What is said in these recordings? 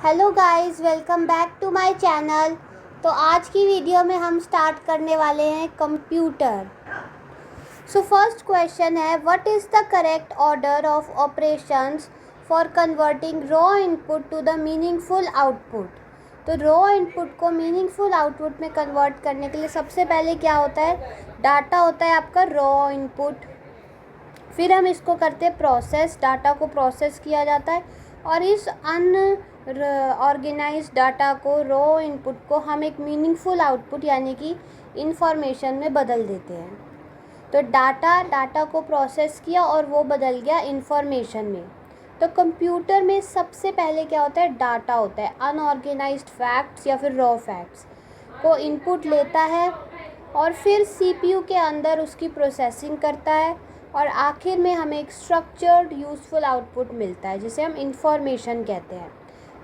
Hello guys, welcome back to my channel. तो आज की वीडियो में हम स्टार्ट करने वाले हैं कंप्यूटर। सो फर्स्ट क्वेश्चन है, what is the correct order of operations for converting raw input to the meaningful output. तो रॉ इनपुट को मीनिंगफुल आउटपुट में कन्वर्ट करने के लिए सबसे पहले क्या होता है, डाटा होता है आपका रॉ इनपुट। फिर हम इसको करते हैं प्रोसेस, डाटा को प्रोसेस किया जाता है और इस ऑर्गेनाइज डाटा को रॉ इनपुट को हम एक मीनिंगफुल आउटपुट यानी कि इंफॉर्मेशन में बदल देते हैं। तो डाटा को प्रोसेस किया और वो बदल गया इंफॉर्मेशन में। तो कंप्यूटर में सबसे पहले क्या होता है, डाटा होता है, अनऑर्गेनाइज्ड फैक्ट्स या फिर रॉ फैक्ट्स को इनपुट लेता है और फिर सीपीयू के अंदर उसकी प्रोसेसिंग करता है और आखिर में हमें एक स्ट्रक्चर्ड यूज़फुल आउटपुट मिलता है जिसे हम इंफॉर्मेशन कहते हैं।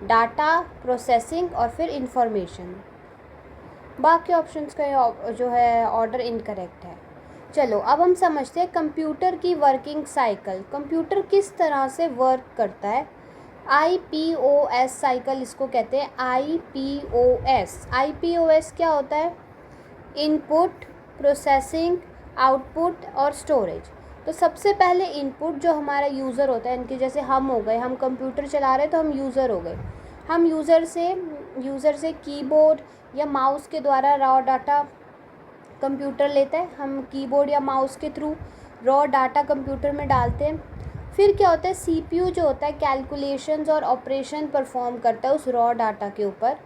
डाटा, प्रोसेसिंग और फिर इंफॉर्मेशन। बाकी ऑप्शंस का जो है ऑर्डर इनकरेक्ट है। चलो अब हम समझते हैं कंप्यूटर की वर्किंग साइकिल। कंप्यूटर किस तरह से वर्क करता है। IPOS साइकिल इसको कहते हैं। IPOS क्या होता है, इनपुट, प्रोसेसिंग, आउटपुट और स्टोरेज। तो सबसे पहले इनपुट जो हमारा यूज़र होता है, इनके जैसे हम हो गए, हम कंप्यूटर चला रहे हैं तो हम यूज़र हो गए। हम यूज़र से कीबोर्ड या माउस के द्वारा रॉ डाटा कंप्यूटर लेता है। हम कीबोर्ड या माउस के थ्रू रॉ डाटा कंप्यूटर में डालते हैं। फिर क्या होता है, सीपीयू जो होता है कैलकुलेशंस और ऑपरेशन परफॉर्म करता है उस रॉ डाटा के ऊपर।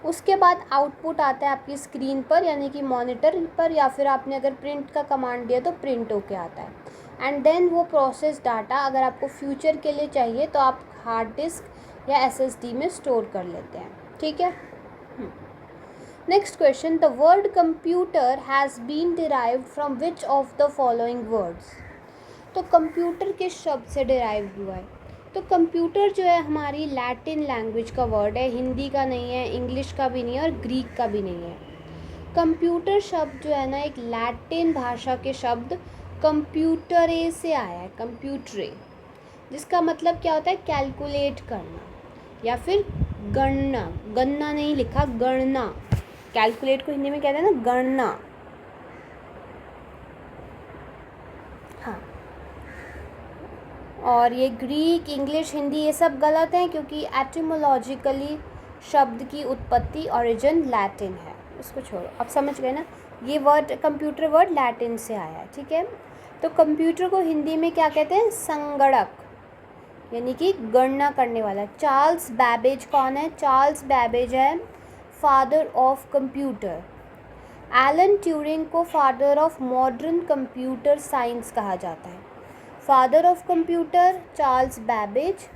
उसके बाद आउटपुट आता है आपकी स्क्रीन पर यानी कि मॉनिटर पर, या फिर आपने अगर प्रिंट का कमांड दिया तो प्रिंट होके आता है। एंड देन वो प्रोसेस डाटा अगर आपको फ्यूचर के लिए चाहिए तो आप हार्ड डिस्क या SSD में स्टोर कर लेते हैं। ठीक है। Next question, the word computer has been derived from which of the following words. तो कंप्यूटर किस शब्द से डिराइव हुआ है। तो कंप्यूटर जो है हमारी लैटिन लैंग्वेज का वर्ड है, हिंदी का नहीं है, इंग्लिश का भी नहीं है और ग्रीक का भी नहीं है। कंप्यूटर शब्द जो है ना एक लैटिन भाषा के शब्द कंप्यूटरे से आया है, कंप्यूटरे, जिसका मतलब क्या होता है, कैलकुलेट करना या फिर गणना। गणना नहीं लिखा, गणना। कैलकुलेट को हिंदी में कहते हैं ना गणना। हाँ, और ये ग्रीक, इंग्लिश, हिंदी ये सब गलत हैं क्योंकि एटिमोलॉजिकली शब्द की उत्पत्ति ओरिजिन लैटिन है। इसको छोड़ो, अब समझ गए ना। ये वर्ड कंप्यूटर वर्ड लैटिन से आया है। ठीक है। तो कंप्यूटर को हिंदी में क्या कहते हैं, संगणक यानी कि गणना करने वाला। चार्ल्स बैबेज कौन है, चार्ल्स बैबेज है father of computer. Alan Turing को father of modern computer science कहा जाता है। Father of computer Charles Babbage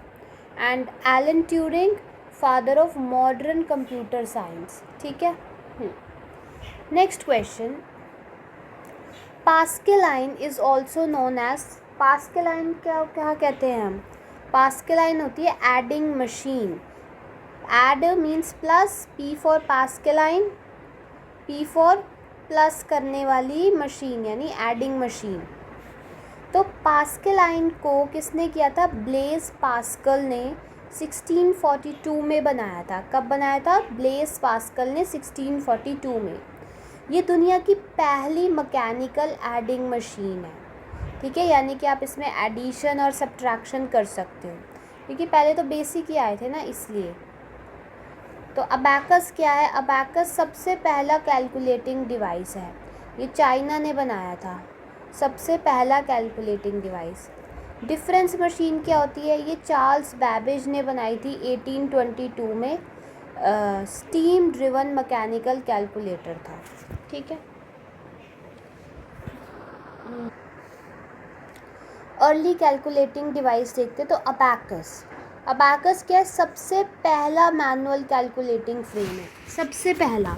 and Alan Turing father of modern computer science. ठीक है। Next question, Pascaline is also known as. Pascaline क्या क्या कहते हैं हम, पास्कलाइन होती है adding machine. Add means plus, P for Pascaline, P for plus करने वाली मशीन यानी एडिंग मशीन। तो पास्कलाइन को किसने किया था, ब्लेज पास्कल ने 1642 में बनाया था। कब बनाया था, ब्लेज पास्कल ने 1642 में। ये दुनिया की पहली मैकेनिकल एडिंग मशीन है। ठीक है, यानी कि आप इसमें एडिशन और सब्ट्रैक्शन कर सकते हो, क्योंकि पहले तो बेसिक ही आए थे ना, इसलिए। तो अबैकस क्या है, अबैकस सबसे पहला कैलकुलेटिंग डिवाइस है। ये चाइना ने बनाया था, सबसे पहला कैलकुलेटिंग डिवाइस। डिफरेंस मशीन क्या होती है, ये चार्ल्स बैबेज ने बनाई थी 1822 में। स्टीम ड्रिवन मैकेनिकल कैलकुलेटर था। ठीक है। अर्ली कैलकुलेटिंग डिवाइस देखते तो अबैकस। अबैकस क्या है, सबसे पहला मैनुअल कैलकुलेटिंग फ्रेम है, सबसे पहला।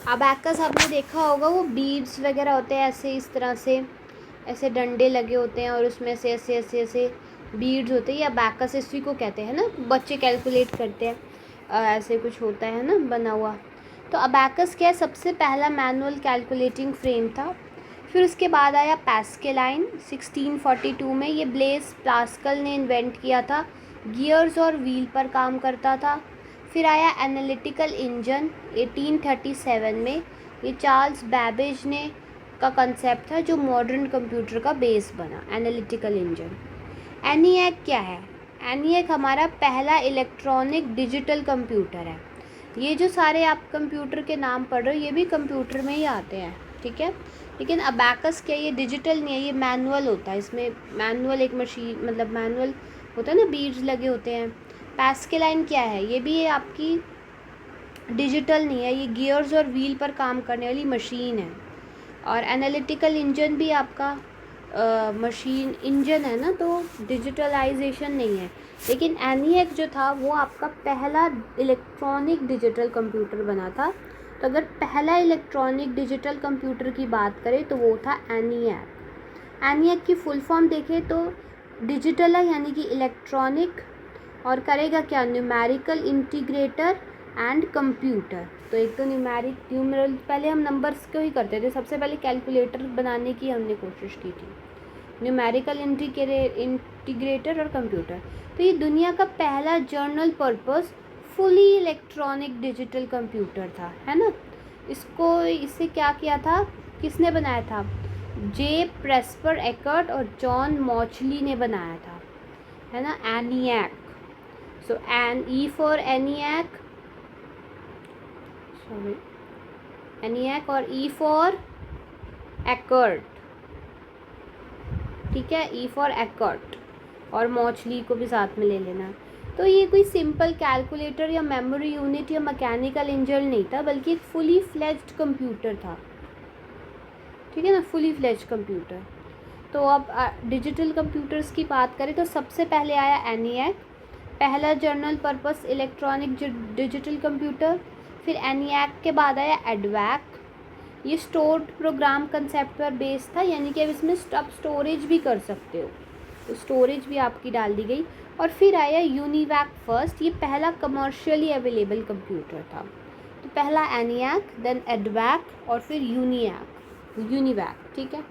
अबैकस आपने देखा होगा, वो बीड्स वगैरह होते हैं ऐसे, इस तरह से ऐसे डंडे लगे होते हैं और उसमें से ऐसे ऐसे ऐसे बीड्स होते हैं। ये अबैकस इसी को कहते हैं ना, बच्चे कैलकुलेट करते हैं, ऐसे कुछ होता है ना बना हुआ। तो अबैकस क्या है, सबसे पहला मैनुअल कैलकुलेटिंग फ्रेम था। फिर उसके बाद आया पास्कलाइन 1642 में। ये ब्लेज पास्कल ने इन्वेंट किया था, गियर्स और व्हील पर काम करता था। फिर आया एनालिटिकल इंजन 1837 में, ये चार्ल्स बैबेज ने का कंसेप्ट था जो मॉडर्न कंप्यूटर का बेस बना, एनालिटिकल इंजन। एनिएक क्या है? एनिएक हमारा पहला इलेक्ट्रॉनिक डिजिटल कंप्यूटर है। ये जो सारे आप कंप्यूटर के नाम पढ़ रहे हो ये भी कंप्यूटर में ही आते हैं, ठीक है। लेकिन अबैकस क्या, ये डिजिटल नहीं है, ये मैनुअल होता है। इसमें मैनुअल एक मशीन, मतलब मैनुअल होता है ना, बीड्स लगे होते हैं। पैस्केलाइन क्या है? ये भी आपकी डिजिटल नहीं है, ये गियर्स और व्हील पर काम करने वाली मशीन है। और एनालिटिकल इंजन भी आपका मशीन इंजन है ना, तो डिजिटलाइजेशन नहीं है। लेकिन एनिएक जो था वो आपका पहला इलेक्ट्रॉनिक डिजिटल कंप्यूटर बना था। तो अगर पहला इलेक्ट्रॉनिक डिजिटल कंप्यूटर की बात करें तो वो था एनिएक। एनिएक की फुल फॉर्म देखें तो डिजिटल है यानी कि इलेक्ट्रॉनिक, और करेगा क्या? Numerical integrator and computer. तो एक तो न्यूमेरल, पहले हम नंबर्स को ही करते थे, सबसे पहले कैलकुलेटर बनाने की हमने कोशिश की थी, न्यूमेरिकल इंटीग्रेटर और कंप्यूटर। तो ये दुनिया का पहला general purpose fully electronic digital computer था, है ना। इससे क्या किया था, किसने बनाया था? जे प्रेस्पर एकर्ट और जॉन मॉचली ने बनाया था, है ना, ENIAC. So N E for ENIAC, sorry ENIAC, और ई फॉर एकर्ट, ठीक है, ई फॉर एकर्ट, और मॉचली को भी साथ में ले लेना। तो ये कोई सिंपल कैलकुलेटर या मेमोरी यूनिट या मैकेनिकल इंजन नहीं था, बल्कि एक फुली फ्लेज्ड कंप्यूटर था, ठीक है ना, फुली फ्लेज्ड कंप्यूटर। तो अब डिजिटल कंप्यूटर्स की बात करें तो सबसे पहले आया एनिएक, पहला general purpose electronic digital computer. फिर एनिएक के बाद आया एडवैक, ये स्टोर्ड प्रोग्राम कंसेप्ट पर बेस्ड था, यानी कि अब इसमें आप स्टोरेज भी कर सकते हो, तो स्टोरेज भी आपकी डाल दी गई। और फिर आया यूनिवैक फर्स्ट, ये पहला कमर्शियली अवेलेबल कंप्यूटर था। तो पहला एनिएक, देन एडवैक और फिर यूनिवैक, ठीक है।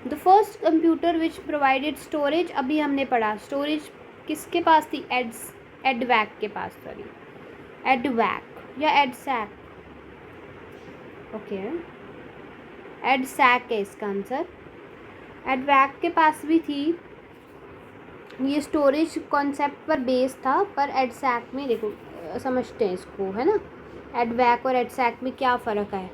The first computer which provided storage, अभी हमने पढ़ा स्टोरेज किसके पास थी? एडवैक के पास, सॉरी एडवैक या एडसैक, ओके, एडसैक है इसका आंसर। एडवैक के पास भी थी, ये स्टोरेज कॉन्सेप्ट पर बेस था, पर एडसैक में देखो समझते हैं इसको, है ना, एडवैक और एडसैक में क्या फ़र्क है।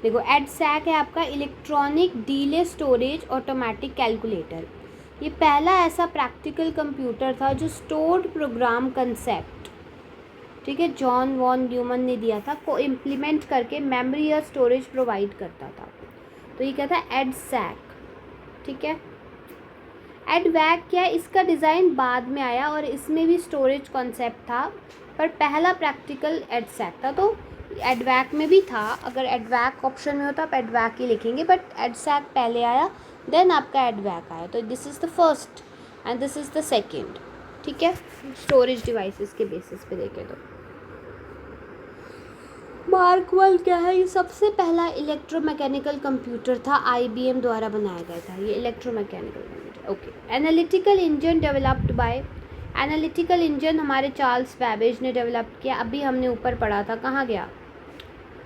देखो एडसैक है आपका electronic delay storage automatic calculator. ये पहला ऐसा प्रैक्टिकल कंप्यूटर था जो स्टोर्ड प्रोग्राम कंसेप्ट, ठीक है, जॉन वॉन न्यूमन ने दिया था, को इम्प्लीमेंट करके मेमोरी या स्टोरेज प्रोवाइड करता था। तो ये क्या था? एडसैक, ठीक है। एडवैक क्या है? इसका डिज़ाइन बाद में आया और इसमें भी स्टोरेज कॉन्सेप्ट था, पर पहला प्रैक्टिकल एडसैक था। तो एडवैक में भी था, अगर एडवैक ऑप्शन में होता आप एडवैक ही लिखेंगे, बट एडसैक पहले आया, देन आपका एडवैक आया। तो this is the first and this is the second, ठीक है, स्टोरेज डिवाइसेस के बेसिस पे देखें तो। मार्कवेल क्या है? ये सबसे पहला इलेक्ट्रोमैकेनिकल कंप्यूटर था, IBM द्वारा बनाया गया था, ये electromechanical computer, okay. Analytical engine developed by, analytical engine हमारे चार्ल्स बैबेज ने डेवलप किया। अभी हमने ऊपर पढ़ा था, कहाँ गया,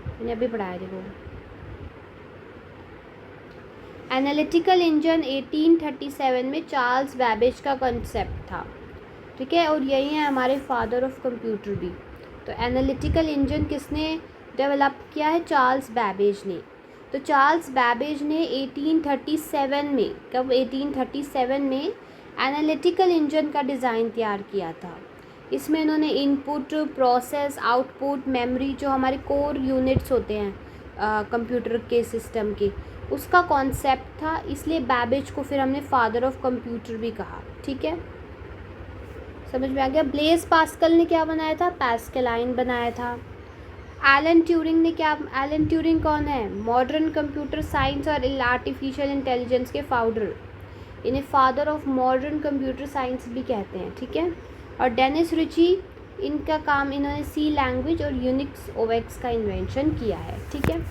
मैंने अभी पढ़ाया, देखो एनालिटिकल इंजन 1837 में चार्ल्स बैबेज का कंसेप्ट था, ठीक है, और यही है हमारे फादर ऑफ कंप्यूटर भी। तो एनालिटिकल इंजन किसने डेवलप किया है? चार्ल्स बैबेज ने। तो चार्ल्स बैबेज ने 1837 में, कब? 1837 में एनालिटिकल इंजन का डिज़ाइन तैयार किया था। इसमें इन्होंने इनपुट, प्रोसेस, आउटपुट, मेमोरी, जो हमारे कोर यूनिट्स होते हैं कंप्यूटर के सिस्टम के, उसका कॉन्सेप्ट था, इसलिए बैबेज को फिर हमने फादर ऑफ कंप्यूटर भी कहा, ठीक है, समझ में आ गया। ब्लेज पास्कल ने क्या बनाया था? पैस्केलाइन बनाया था। एलन ट्यूरिंग ने क्या, एलन ट्यूरिंग कौन है? मॉडर्न कंप्यूटर साइंस और आर्टिफिशियल इंटेलिजेंस के फाउंडर, इन्हें father of modern computer science भी कहते हैं, ठीक है। और डेनिस रिची, इनका काम, इन्होंने सी लैंग्वेज और यूनिक्स ओएक्स का इन्वेंशन किया है, ठीक है।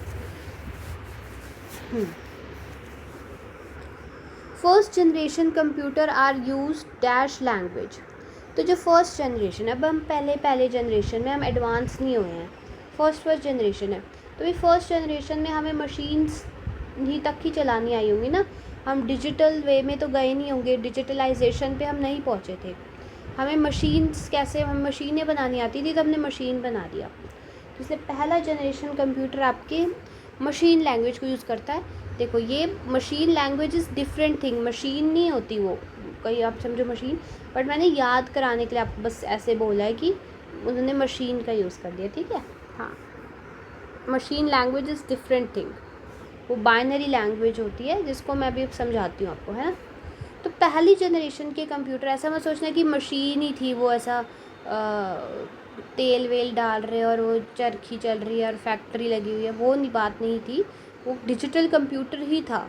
First generation computer are use dash language, तो जो फर्स्ट जनरेशन, अब हम पहले जनरेशन में हम एडवांस नहीं हुए हैं, फर्स्ट जनरेशन है, तो ये फर्स्ट जनरेशन में हमें मशीन्स ही तक ही चलानी आई होंगी ना, हम डिजिटल वे में तो गए नहीं होंगे, डिजिटलाइजेशन पे हम नहीं पहुँचे थे, हमें मशीन्स कैसे, हमें मशीनें बनानी आती थी तो हमने मशीन बना दिया। तो इसलिए पहला जनरेशन कंप्यूटर आपके मशीन लैंग्वेज को यूज़ करता है। देखो ये machine language is different thing, machine नहीं होती वो, कहीं आप समझो मशीन, बट मैंने याद कराने के लिए आपको बस ऐसे बोला है कि उन्होंने मशीन का यूज़ कर दिया, ठीक है। हाँ, machine language is different thing, वो बाइनरी लैंग्वेज होती है जिसको मैं अभी समझाती हूँ आपको, है ना। तो पहली जनरेशन के कंप्यूटर, ऐसा मत सोचना कि मशीन ही थी, वो ऐसा तेल वेल डाल रहे और वो चरखी चल रही है और फैक्ट्री लगी हुई है, वो नहीं, बात नहीं थी, वो डिजिटल कंप्यूटर ही था।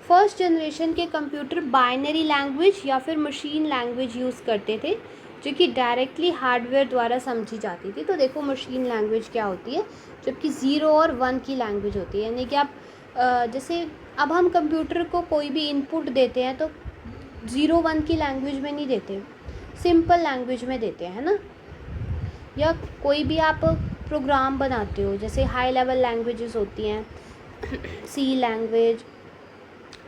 फर्स्ट जनरेशन के कंप्यूटर बाइनरी लैंग्वेज या फिर मशीन लैंग्वेज यूज़ करते थे जो कि डायरेक्टली हार्डवेयर द्वारा समझी जाती थी। तो देखो मशीन लैंग्वेज क्या होती है, जबकि 0 और 1 की लैंग्वेज होती है, यानी कि आप जैसे अब हम कंप्यूटर को कोई भी इनपुट देते हैं तो 0-1 की लैंग्वेज में नहीं देते, सिंपल लैंग्वेज में देते हैं, है ना। या कोई भी आप प्रोग्राम बनाते हो, जैसे हाई लेवल लैंग्वेजेस होती हैं, सी लैंग्वेज,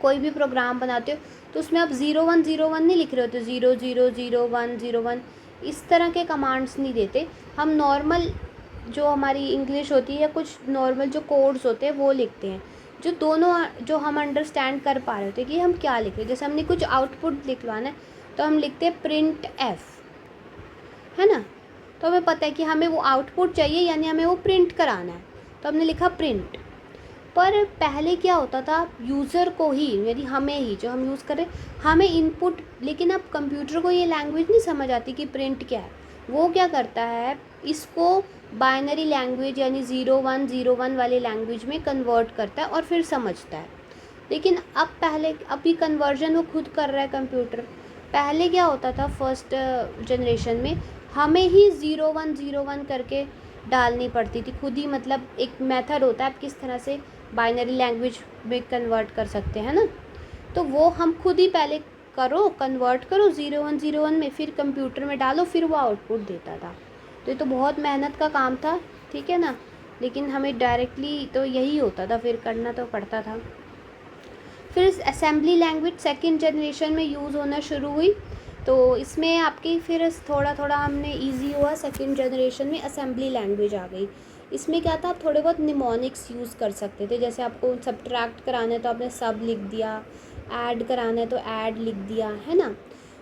कोई भी प्रोग्राम बनाते हो तो उसमें आप 0-1 नहीं लिख रहे होते, 0-0-0-1-0-1 इस तरह के कमांड्स नहीं देते। हम नॉर्मल जो हमारी इंग्लिश होती है या कुछ नॉर्मल जो कोड्स होते हैं वो लिखते हैं, जो दोनों जो हम अंडरस्टैंड कर पा रहे होते हैं कि हम क्या लिख रहे हैं। जैसे हमने कुछ आउटपुट लिखवाना है तो हम लिखते हैं प्रिंट एफ, है ना, तो हमें पता है कि हमें वो आउटपुट चाहिए, यानी हमें वो प्रिंट कराना है, तो हमने लिखा प्रिंट। पर पहले क्या होता था, यूज़र को ही, यानी हमें ही, जो हम यूज़ करें हमें इनपुट, लेकिन अब कंप्यूटर को ये लैंग्वेज नहीं समझ आती कि प्रिंट क्या है। वो क्या करता है, इसको बाइनरी लैंग्वेज यानी 0-1-0-1 वाली लैंग्वेज में कन्वर्ट करता है और फिर समझता है। लेकिन अब पहले, अभी कन्वर्जन वो खुद कर रहा है कंप्यूटर। पहले क्या होता था फर्स्ट जनरेशन में, हमें ही 0-1-0-1 करके डालनी पड़ती थी खुद ही, मतलब एक मेथड होता है आप किस तरह से बाइनरी लैंग्वेज में कन्वर्ट कर सकते हैं ना, तो वो हम खुद ही पहले करो, कन्वर्ट करो 0-1-0-1 में, फिर कंप्यूटर में डालो, फिर वो आउटपुट देता था। तो ये तो बहुत मेहनत का काम था, ठीक है ना, लेकिन हमें डायरेक्टली तो यही होता था, फिर करना तो पड़ता था। फिर असेंबली लैंग्वेज सेकंड जनरेशन में यूज़ होना शुरू हुई, तो इसमें आपकी फिर थोड़ा थोड़ा हमने इजी हुआ, सेकंड जनरेशन में असेंबली लैंग्वेज आ गई। इसमें क्या था, आप थोड़े बहुत निमोनिक्स यूज़ कर सकते थे, जैसे आपको सब्ट्रैक्ट कराना है तो आपने सब लिख दिया, ऐड कराना है तो ऐड लिख दिया, है ना।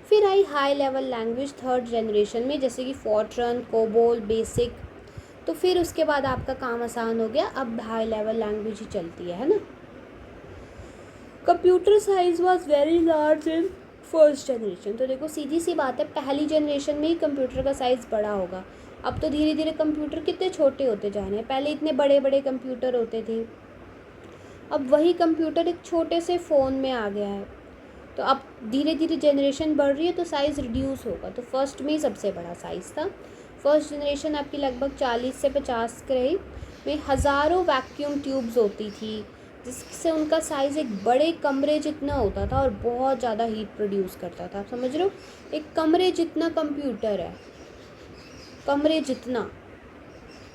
फिर आई high level language third generation में, जैसे कि फॉर्ट्रन, कोबोल, बेसिक। तो फिर उसके बाद आपका काम आसान हो गया, अब हाई लेवल लैंग्वेज ही चलती है ना। Computer size was very large in first generation. तो देखो सीधी सी बात है, पहली जनरेशन में ही कंप्यूटर का साइज़ बड़ा होगा। अब तो धीरे धीरे कंप्यूटर कितने छोटे होते जा रहे हैं, पहले इतने बड़े बड़े कंप्यूटर होते थे, अब वही कंप्यूटर एक छोटे से फ़ोन में आ गया है। तो अब धीरे धीरे जनरेशन बढ़ रही है तो साइज़ रिड्यूस होगा। तो फर्स्ट में ही सबसे बड़ा साइज़ था। फर्स्ट जनरेशन आपकी लगभग 40 से 50 के रही, में हज़ारों वैक्यूम ट्यूब्स होती थी, जिससे उनका साइज़ एक बड़े कमरे जितना होता था और बहुत ज़्यादा हीट प्रोड्यूस करता था। आप समझ रहे हो, एक कमरे जितना कंप्यूटर है, कमरे जितना,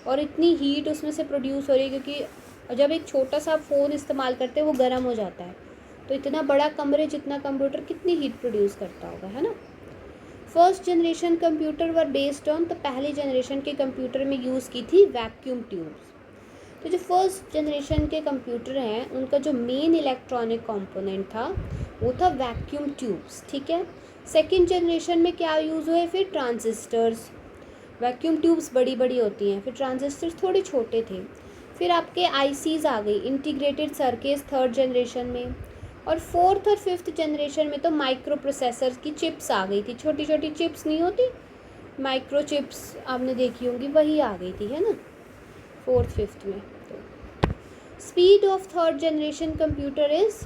और इतनी हीट उसमें से प्रोड्यूस हो रही है, क्योंकि जब एक छोटा सा फ़ोन इस्तेमाल करते हैं वो गर्म हो जाता है, तो इतना बड़ा कमरे जितना कंप्यूटर कितनी हीट प्रोड्यूस करता होगा, है ना। First generation computer were based on, तो पहले जनरेशन के कंप्यूटर में यूज़ की थी वैक्यूम ट्यूब्स। तो जो फर्स्ट जनरेशन के कंप्यूटर हैं उनका जो मेन इलेक्ट्रॉनिक कंपोनेंट था वो था वैक्यूम ट्यूब्स, ठीक है। सेकंड जनरेशन में क्या यूज़ हुए, फिर ट्रांजिस्टर्स। वैक्यूम ट्यूब्स बड़ी बड़ी होती हैं, फिर ट्रांजिस्टर्स थोड़े छोटे थे। फिर आपके आईसीज आ गई, इंटीग्रेटेड सर्किट्स थर्ड जनरेशन में। और फोर्थ और फिफ्थ जनरेशन में तो माइक्रो प्रोसेसर्स की चिप्स आ गई थी, छोटी छोटी चिप्स नहीं होती, माइक्रो चिप्स आपने देखी होंगी, वही आ गई थी, है ना, फोर्थ फिफ्थ में। तो speed of third generation computer is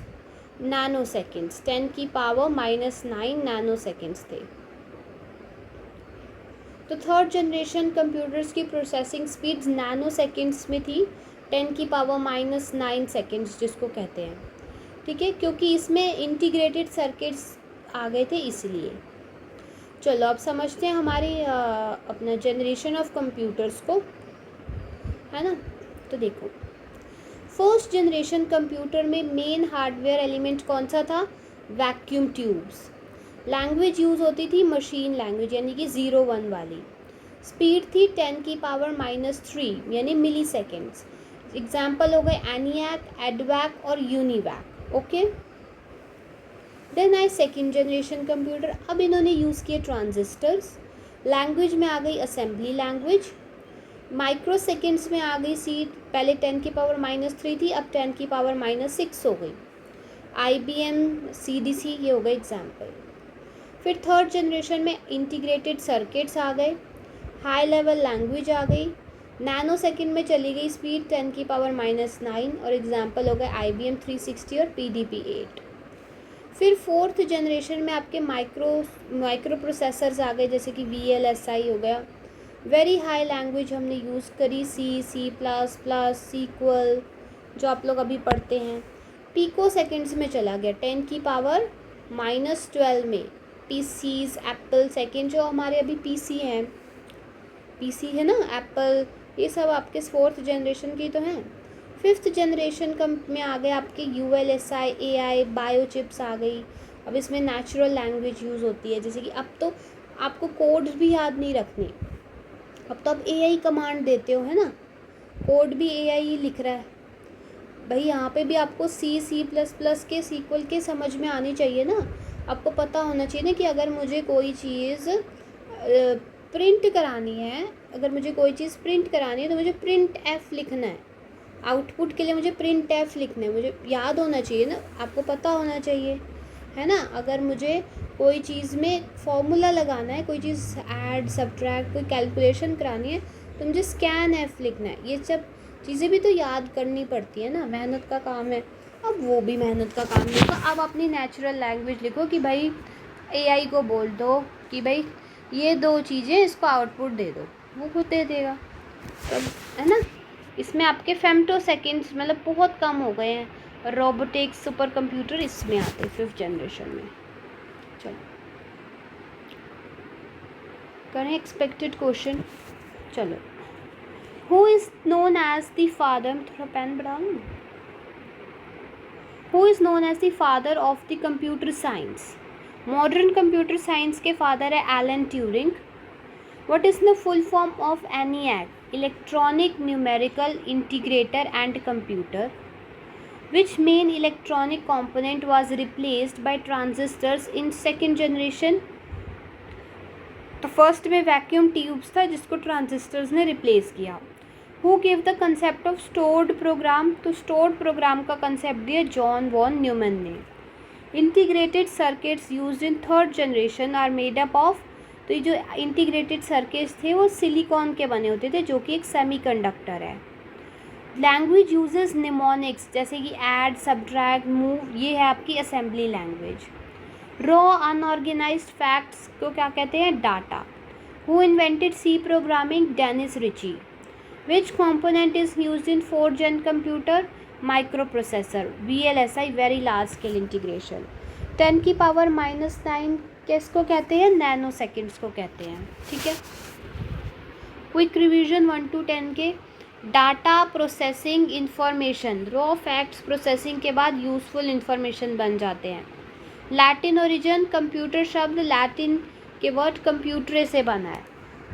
nano seconds, 10 की पावर -9 नैनो सेकेंड्स थे। तो थर्ड जनरेशन कंप्यूटर्स की प्रोसेसिंग स्पीड्स नैनो सेकेंड्स में थी, 10 की पावर -9 सेकेंड्स जिसको कहते हैं, ठीक है, क्योंकि इसमें इंटीग्रेटेड सर्किट्स आ गए थे इसलिए। चलो अब समझते हैं हमारी अपना जनरेशन ऑफ कंप्यूटर्स को, है ना। तो देखो, फर्स्ट जनरेशन कंप्यूटर में मेन हार्डवेयर एलिमेंट कौन सा था? Vacuum tubes. लैंग्वेज यूज़ होती थी मशीन लैंग्वेज, यानी कि 0-1 वाली। स्पीड थी 10⁻³ यानी मिली सेकेंड्स। एग्जाम्पल हो गए एनियाक, एडवैक और UNIVAC. Okay, then I second generation computer. अब इन्होंने यूज़ किए ट्रांजिस्टर्स। लैंग्वेज में आ गई असेंबली लैंग्वेज। माइक्रो सेकेंड्स में आ गई सी, पहले 10⁻³ थी, अब 10⁻6 हो गई। IBM CDC ये हो गए एग्जाम्पल। फिर थर्ड जनरेशन में इंटीग्रेटेड सर्किट्स आ गए, हाई लेवल लैंग्वेज आ गई। नैनो सेकेंड में चली गई स्पीड 10⁻9 और एग्जाम्पल हो गए IBM 360 और PDP-8। फिर फोर्थ जनरेशन में आपके माइक्रो प्रोसेसर्स आ गए, जैसे कि VLSI हो गया। वेरी हाई लैंग्वेज हमने यूज़ करी C++, SQL, जो आप लोग अभी पढ़ते हैं। पिको सेकेंड्स में चला गया 10⁻12 में। PCs, एप्पल सेकेंड जो हमारे अभी PC हैं, PC है ना एप्पल, ये सब आपके फोर्थ जनरेशन की तो हैं। फिफ्थ जनरेशन में आ गए आपके ULSI, AI, बायो चिप्स आ गई। अब इसमें नेचुरल लैंग्वेज यूज़ होती है, जैसे कि अब तो आपको कोड्स भी याद नहीं रखने, अब तो आप AI कमांड देते हो, है ना, कोड भी AI ही लिख रहा है भाई। यहाँ पे भी आपको C++ के SQL के समझ में आनी चाहिए ना। आपको पता होना चाहिए ना कि अगर मुझे कोई चीज़ प्रिंट करानी है, तो मुझे प्रिंट F लिखना है। आउटपुट के लिए मुझे प्रिंट F लिखना है, मुझे याद होना चाहिए ना, आपको पता होना चाहिए, है ना। अगर मुझे कोई चीज़ में फॉर्मूला लगाना है, कोई चीज़ ऐड सब्ट्रैक्ट कोई कैलकुलेशन करानी है, तो मुझे स्कैन F लिखना है। ये सब चीज़ें भी तो याद करनी पड़ती है ना, मेहनत का काम है। अब वो भी मेहनत का काम लिखो, अब अपनी नेचुरल लैंग्वेज लिखो कि भाई AI को बोल दो कि भाई ये दो चीज़ें इसको आउटपुट दे दो, वो खुद दे देगा, तब, है ना। इसमें आपके फेम्टो सेकेंड्स मतलब बहुत कम हो गए हैं। रोबोटिक्स, सुपर कंप्यूटर इसमें आते हैं फिफ्थ जनरेशन में। चलो करें एक्सपेक्टेड क्वेश्चन। चलो, who is known as the father, थोड़ा पेन बढ़ाओ ना। Who is known as the father of the computer science? Modern computer science के फादर है Alan Turing. What is the full form of ENIAC? Electronic Numerical Integrator and Computer. Which main electronic component was replaced by transistors in second generation? तो first में vacuum tubes था जिसको transistors ने replace किया। Who gave the concept of stored program? तो stored program का concept दिया John von Neumann ने। Integrated circuits used in third generation are made up of, तो ये जो इंटीग्रेटेड सर्किट्स थे वो सिलिकॉन के बने होते थे, जो कि एक सेमीकंडक्टर है। लैंग्वेज यूजेस निमोनिक्स, जैसे कि ऐड, सब्ट्रैक्ट, मूव, ये है आपकी assembly language. Raw unorganized facts को क्या कहते हैं? Data. Who invented C programming? Dennis Ritchie. Which component is used in fourth gen computer? Micro processor. VLSI very large scale integration. 10⁻⁹ किसको कहते हैं? नैनो सेकेंड्स को कहते हैं। ठीक है, क्विक रिवीजन 1 to 10 के। Data processing information, raw facts processing के बाद यूजफुल इंफॉर्मेशन बन जाते हैं। लैटिन ओरिजिन, कंप्यूटर शब्द लैटिन के वर्ड कंप्यूटरे से बना है।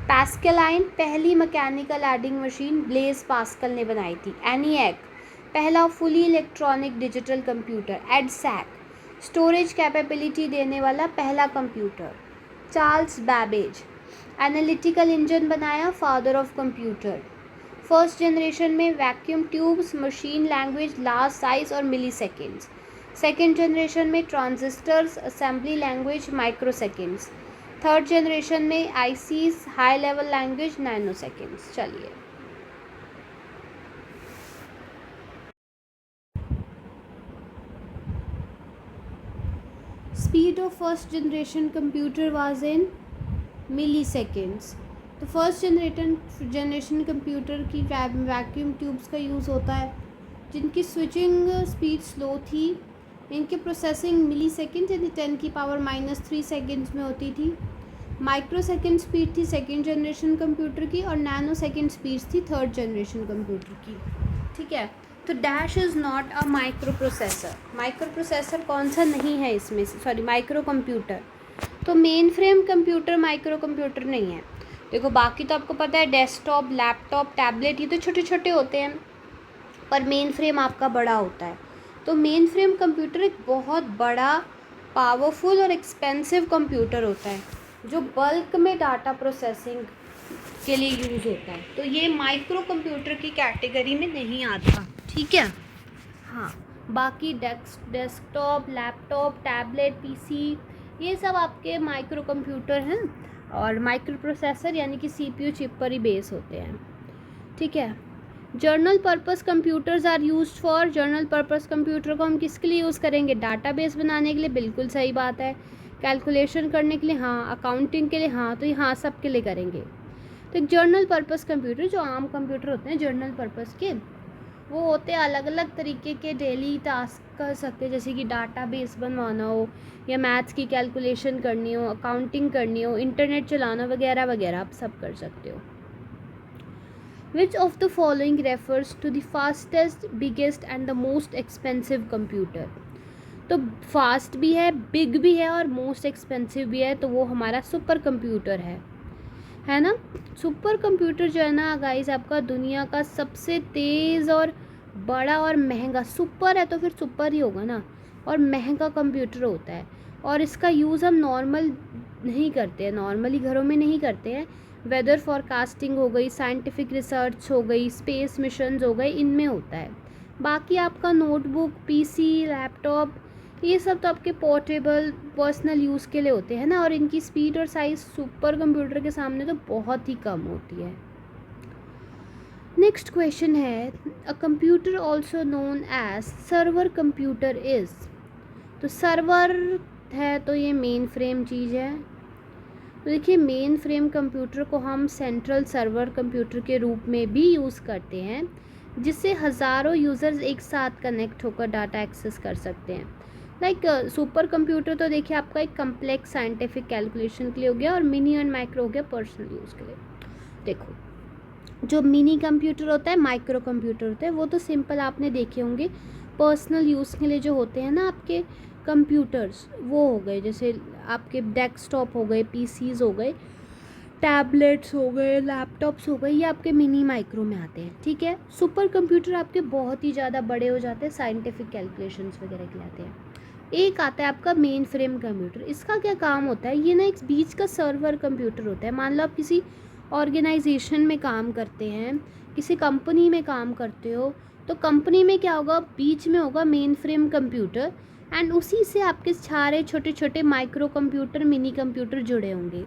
पैस्कलाइन, पहली mechanical adding machine Blaise Pascal ने बनाई थी। एनिएक, पहला fully electronic digital computer. EDSAC, storage capability देने वाला पहला कंप्यूटर। चार्ल्स बैबेज, एनालिटिकल इंजन बनाया, father of computer. First generation में vacuum tubes, machine language, large size और मिली सेकेंड्स। सेकेंड जनरेशन में transistors, assembly language, micro seconds. Third generation में ICs, high level language, nano seconds. चलिए, speed of first generation computer was in milli seconds. तो first generation computer की vacuum tubes का use होता है, जिनकी switching speed slow थी इनकी प्रोसेसिंग मिली सेकेंड यानी 10⁻³ सेकेंड्स में होती थी। माइक्रो सेकेंड स्पीड थी सेकेंड जनरेशन कंप्यूटर की, और नैनो सेकेंड स्पीड थी थर्ड जनरेशन कंप्यूटर की। ठीक है, तो dash is not a micro processor. Micro processor कौन सा नहीं है इसमें से, सॉरी माइक्रो कंप्यूटर। तो main frame computer micro computer नहीं है। देखो बाकी तो आपको पता है डेस्कटॉप, लैपटॉप, टैबलेट, ये तो छोटे छोटे होते हैं, पर मेन फ्रेम आपका बड़ा होता है। तो मेन फ्रेम कंप्यूटर एक बहुत बड़ा, पावरफुल और एक्सपेंसिव कंप्यूटर होता है जो बल्क में डाटा प्रोसेसिंग के लिए यूज़ होता है। तो ये माइक्रो कंप्यूटर की कैटेगरी में नहीं आता। ठीक है, हाँ, बाकी डेस्कटॉप, लैपटॉप, टैबलेट, पीसी, ये सब आपके माइक्रो कंप्यूटर हैं, और माइक्रो प्रोसेसर यानी कि सीपीयू चिप पर ही बेस होते हैं। ठीक है, general purpose computers are used for. General purpose computer को हम किसके लिए यूज़ करेंगे? डाटाबेस बनाने के लिए, बिल्कुल सही बात है। कैलकुलेशन करने के लिए, हाँ। अकाउंटिंग के लिए, हाँ। तो यहाँ सब के लिए करेंगे। तो एक जर्नल पर्पस कंप्यूटर, जो आम कंप्यूटर होते हैं जर्नल पर्पस के, वो होते हैं अलग अलग तरीके के डेली टास्क कर सकते हैं, जैसे कि डाटाबेस बनवाना हो, या मैथ्स की कैलकुलेशन करनी हो, अकाउंटिंग करनी हो, इंटरनेट चलाना वगैरह वगैरह, आप सब कर सकते हो। Which of the following refers to the fastest, biggest and the most expensive computer? तो फास्ट भी है, बिग भी है और मोस्ट एक्सपेंसिव भी है, तो वो हमारा सुपर कंप्यूटर है ना। सुपर कंप्यूटर जो है ना गाइस, आपका दुनिया का सबसे तेज़ और बड़ा और महंगा, सुपर है तो फिर सुपर ही होगा ना, और महंगा कंप्यूटर होता है। और इसका यूज़ हम नॉर्मल नहीं करते हैं, नॉर्मली घरों में नहीं करते हैं। वेदर फॉरकास्टिंग हो गई, साइंटिफिक रिसर्च हो गई, स्पेस मिशंस हो गए, इनमें होता है। बाकी आपका नोटबुक, पीसी, लैपटॉप, ये सब तो आपके पोर्टेबल पर्सनल यूज़ के लिए होते हैं ना, और इनकी स्पीड और साइज़ सुपर कंप्यूटर के सामने तो बहुत ही कम होती है। नेक्स्ट क्वेश्चन है, a computer also known as server computer is. तो सर्वर है तो ये मेन फ्रेम चीज़ है। तो देखिए, मेन फ्रेम कंप्यूटर को हम सेंट्रल सर्वर कंप्यूटर के रूप में भी यूज़ करते हैं, जिससे हज़ारों यूज़र्स एक साथ कनेक्ट होकर डाटा एक्सेस कर सकते हैं। लाइक सुपर कंप्यूटर तो देखिए आपका एक कम्प्लेक्स साइंटिफिक कैलकुलेशन के लिए हो गया, और मिनी एंड माइक्रो हो गया पर्सनल यूज़ के लिए। देखो, जो मिनी कंप्यूटर होता है, माइक्रो कंप्यूटर होता है, वो तो सिंपल आपने देखे होंगे, पर्सनल यूज़ के लिए जो होते हैं ना आपके कंप्यूटर्स, वो हो गए, जैसे आपके डेस्कटॉप हो गए, पीसीज हो गए, टैबलेट्स हो गए, लैपटॉप्स हो गए, ये आपके मिनी माइक्रो में आते हैं। ठीक है, सुपर कंप्यूटर आपके बहुत ही ज़्यादा बड़े हो जाते हैं, साइंटिफिक कैलकुलेशंस वगैरह के आते हैं। एक आता है आपका मेन फ्रेम कंप्यूटर। इसका क्या काम होता है? ये ना एक बीच का सर्वर कंप्यूटर होता है। मान लो आप किसी ऑर्गेनाइजेशन में काम करते हैं, किसी कंपनी में काम करते हो, तो कंपनी में क्या होगा, बीच में होगा मेन फ्रेम कंप्यूटर, एंड उसी से आपके सारे छोटे छोटे माइक्रो कंप्यूटर, मिनी कंप्यूटर जुड़े होंगे।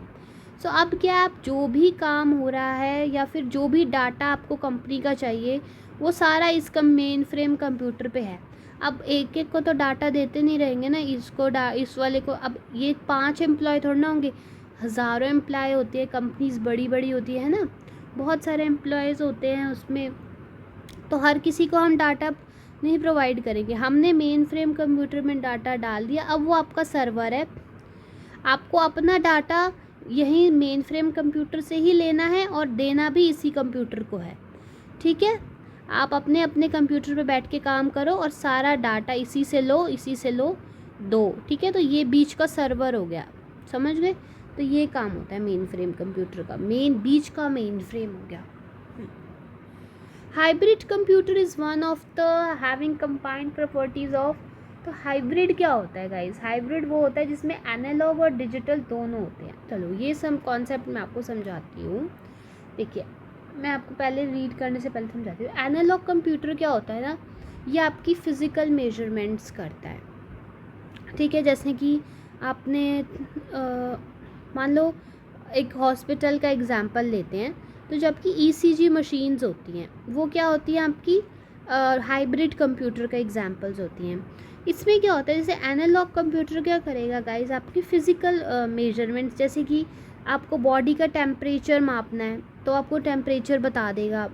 सो अब क्या, आप जो भी काम हो रहा है या फिर जो भी डाटा आपको कंपनी का चाहिए, वो सारा इस मेन फ्रेम कंप्यूटर पे है। अब एक एक को तो डाटा देते नहीं रहेंगे ना, इसको इस वाले को। अब ये 5 एम्प्लॉय थोड़ा ना होंगे, हज़ारों एम्प्लॉय होती है, कंपनीज बड़ी बड़ी होती है ना, बहुत सारे एम्प्लॉयज़ होते हैं उसमें, तो हर किसी को हम डाटा नहीं प्रोवाइड करेंगे। हमने मेन फ्रेम कंप्यूटर में डाटा डाल दिया, अब वो आपका सर्वर है, आपको अपना डाटा यही मेन फ्रेम कंप्यूटर से ही लेना है और देना भी इसी कंप्यूटर को है। ठीक है, आप अपने अपने कंप्यूटर पे बैठ के काम करो और सारा डाटा इसी से लो, इसी से लो, दो। ठीक है, तो ये बीच का सर्वर हो गया, समझ गए। तो ये काम होता है मेन फ्रेम कंप्यूटर का, बीच का मेन फ्रेम हो गया। Hybrid computer is one of the having combined properties of. तो हाइब्रिड क्या होता है गाइस? हाइब्रिड वो होता है जिसमें एनालॉग और डिजिटल दोनों होते हैं। चलो ये सब कॉन्सेप्ट मैं आपको समझाती हूँ। देखिए, मैं आपको पहले रीड करने से पहले समझाती हूँ। एनालॉग कंप्यूटर क्या होता है ना, ये आपकी फ़िज़िकल मेजरमेंट्स करता है। ठीक है, जैसे कि आपने मान लो एक हॉस्पिटल का एग्जांपल लेते हैं, तो जो आपकी ईसीजी मशीन्स होती हैं, वो क्या होती है, आपकी हाइब्रिड कंप्यूटर का एग्जांपल्स होती हैं। इसमें क्या होता है, जैसे एनालॉग कंप्यूटर क्या करेगा गाइस, आपकी फ़िज़िकल मेजरमेंट्स, जैसे कि आपको बॉडी का टेम्परेचर मापना है तो आपको टेम्परेचर बता देगा,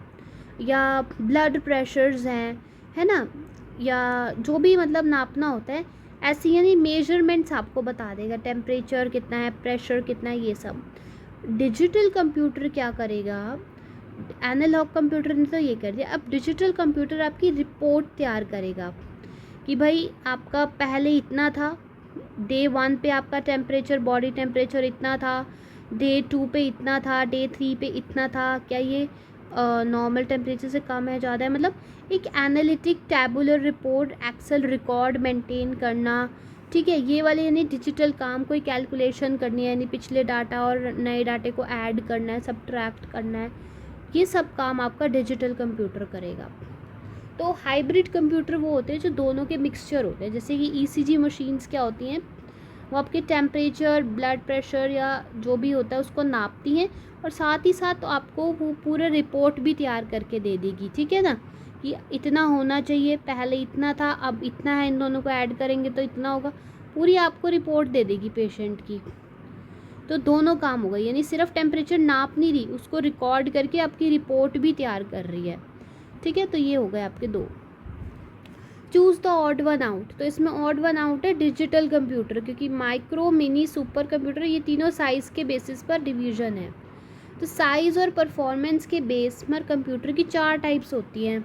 या ब्लड प्रेशर्स हैं, है ना, या जो भी मतलब नापना होता है, ऐसे यानी मेजरमेंट्स आपको बता देगा, टेम्परेचर कितना है, प्रेशर कितना है, ये सब। डिजिटल कंप्यूटर क्या करेगा, एनालॉग कंप्यूटर ने तो ये कर दिया, अब डिजिटल कंप्यूटर आपकी रिपोर्ट तैयार करेगा कि भाई आपका पहले इतना था, डे 1 पे आपका टेम्परेचर, बॉडी टेम्परेचर इतना था, डे 2 पे इतना था, डे 3 पे इतना था, क्या ये नॉर्मल टेम्परेचर से कम है, ज़्यादा है, मतलब एक analytic tabular report, excel record maintain करना, ठीक है। ये वाले यानी डिजिटल काम, कोई कैलकुलेशन करनी है, यानी पिछले डाटा और नए डाटे को ऐड करना है, सब्ट्रैक्ट करना है, ये सब काम आपका डिजिटल कंप्यूटर करेगा। तो हाइब्रिड कंप्यूटर वो होते हैं जो दोनों के मिक्सचर होते हैं, जैसे कि ईसीजी मशीन्स क्या होती हैं, वो आपके टेम्परेचर, ब्लड प्रेशर या जो भी होता है उसको नापती हैं, और साथ ही साथ आपको वो पूरा रिपोर्ट भी तैयार करके दे देगी, ठीक है ना, कि इतना होना चाहिए, पहले इतना था, अब इतना है, इन दोनों को ऐड करेंगे तो इतना होगा, पूरी आपको रिपोर्ट दे देगी पेशेंट की। तो दोनों काम हो गए, यानी सिर्फ टेम्परेचर नाप नहीं रही, उसको रिकॉर्ड करके आपकी रिपोर्ट भी तैयार कर रही है, ठीक है। तो ये हो गए आपके दो। Choose the odd one out, तो इसमें ऑड वन आउट है डिजिटल कंप्यूटर, क्योंकि माइक्रो, मिनी, सुपर कंप्यूटर ये तीनों साइज़ के बेसिस पर डिवीज़न है। तो साइज़ और परफॉर्मेंस के बेस पर कंप्यूटर की 4 टाइप्स होती हैं,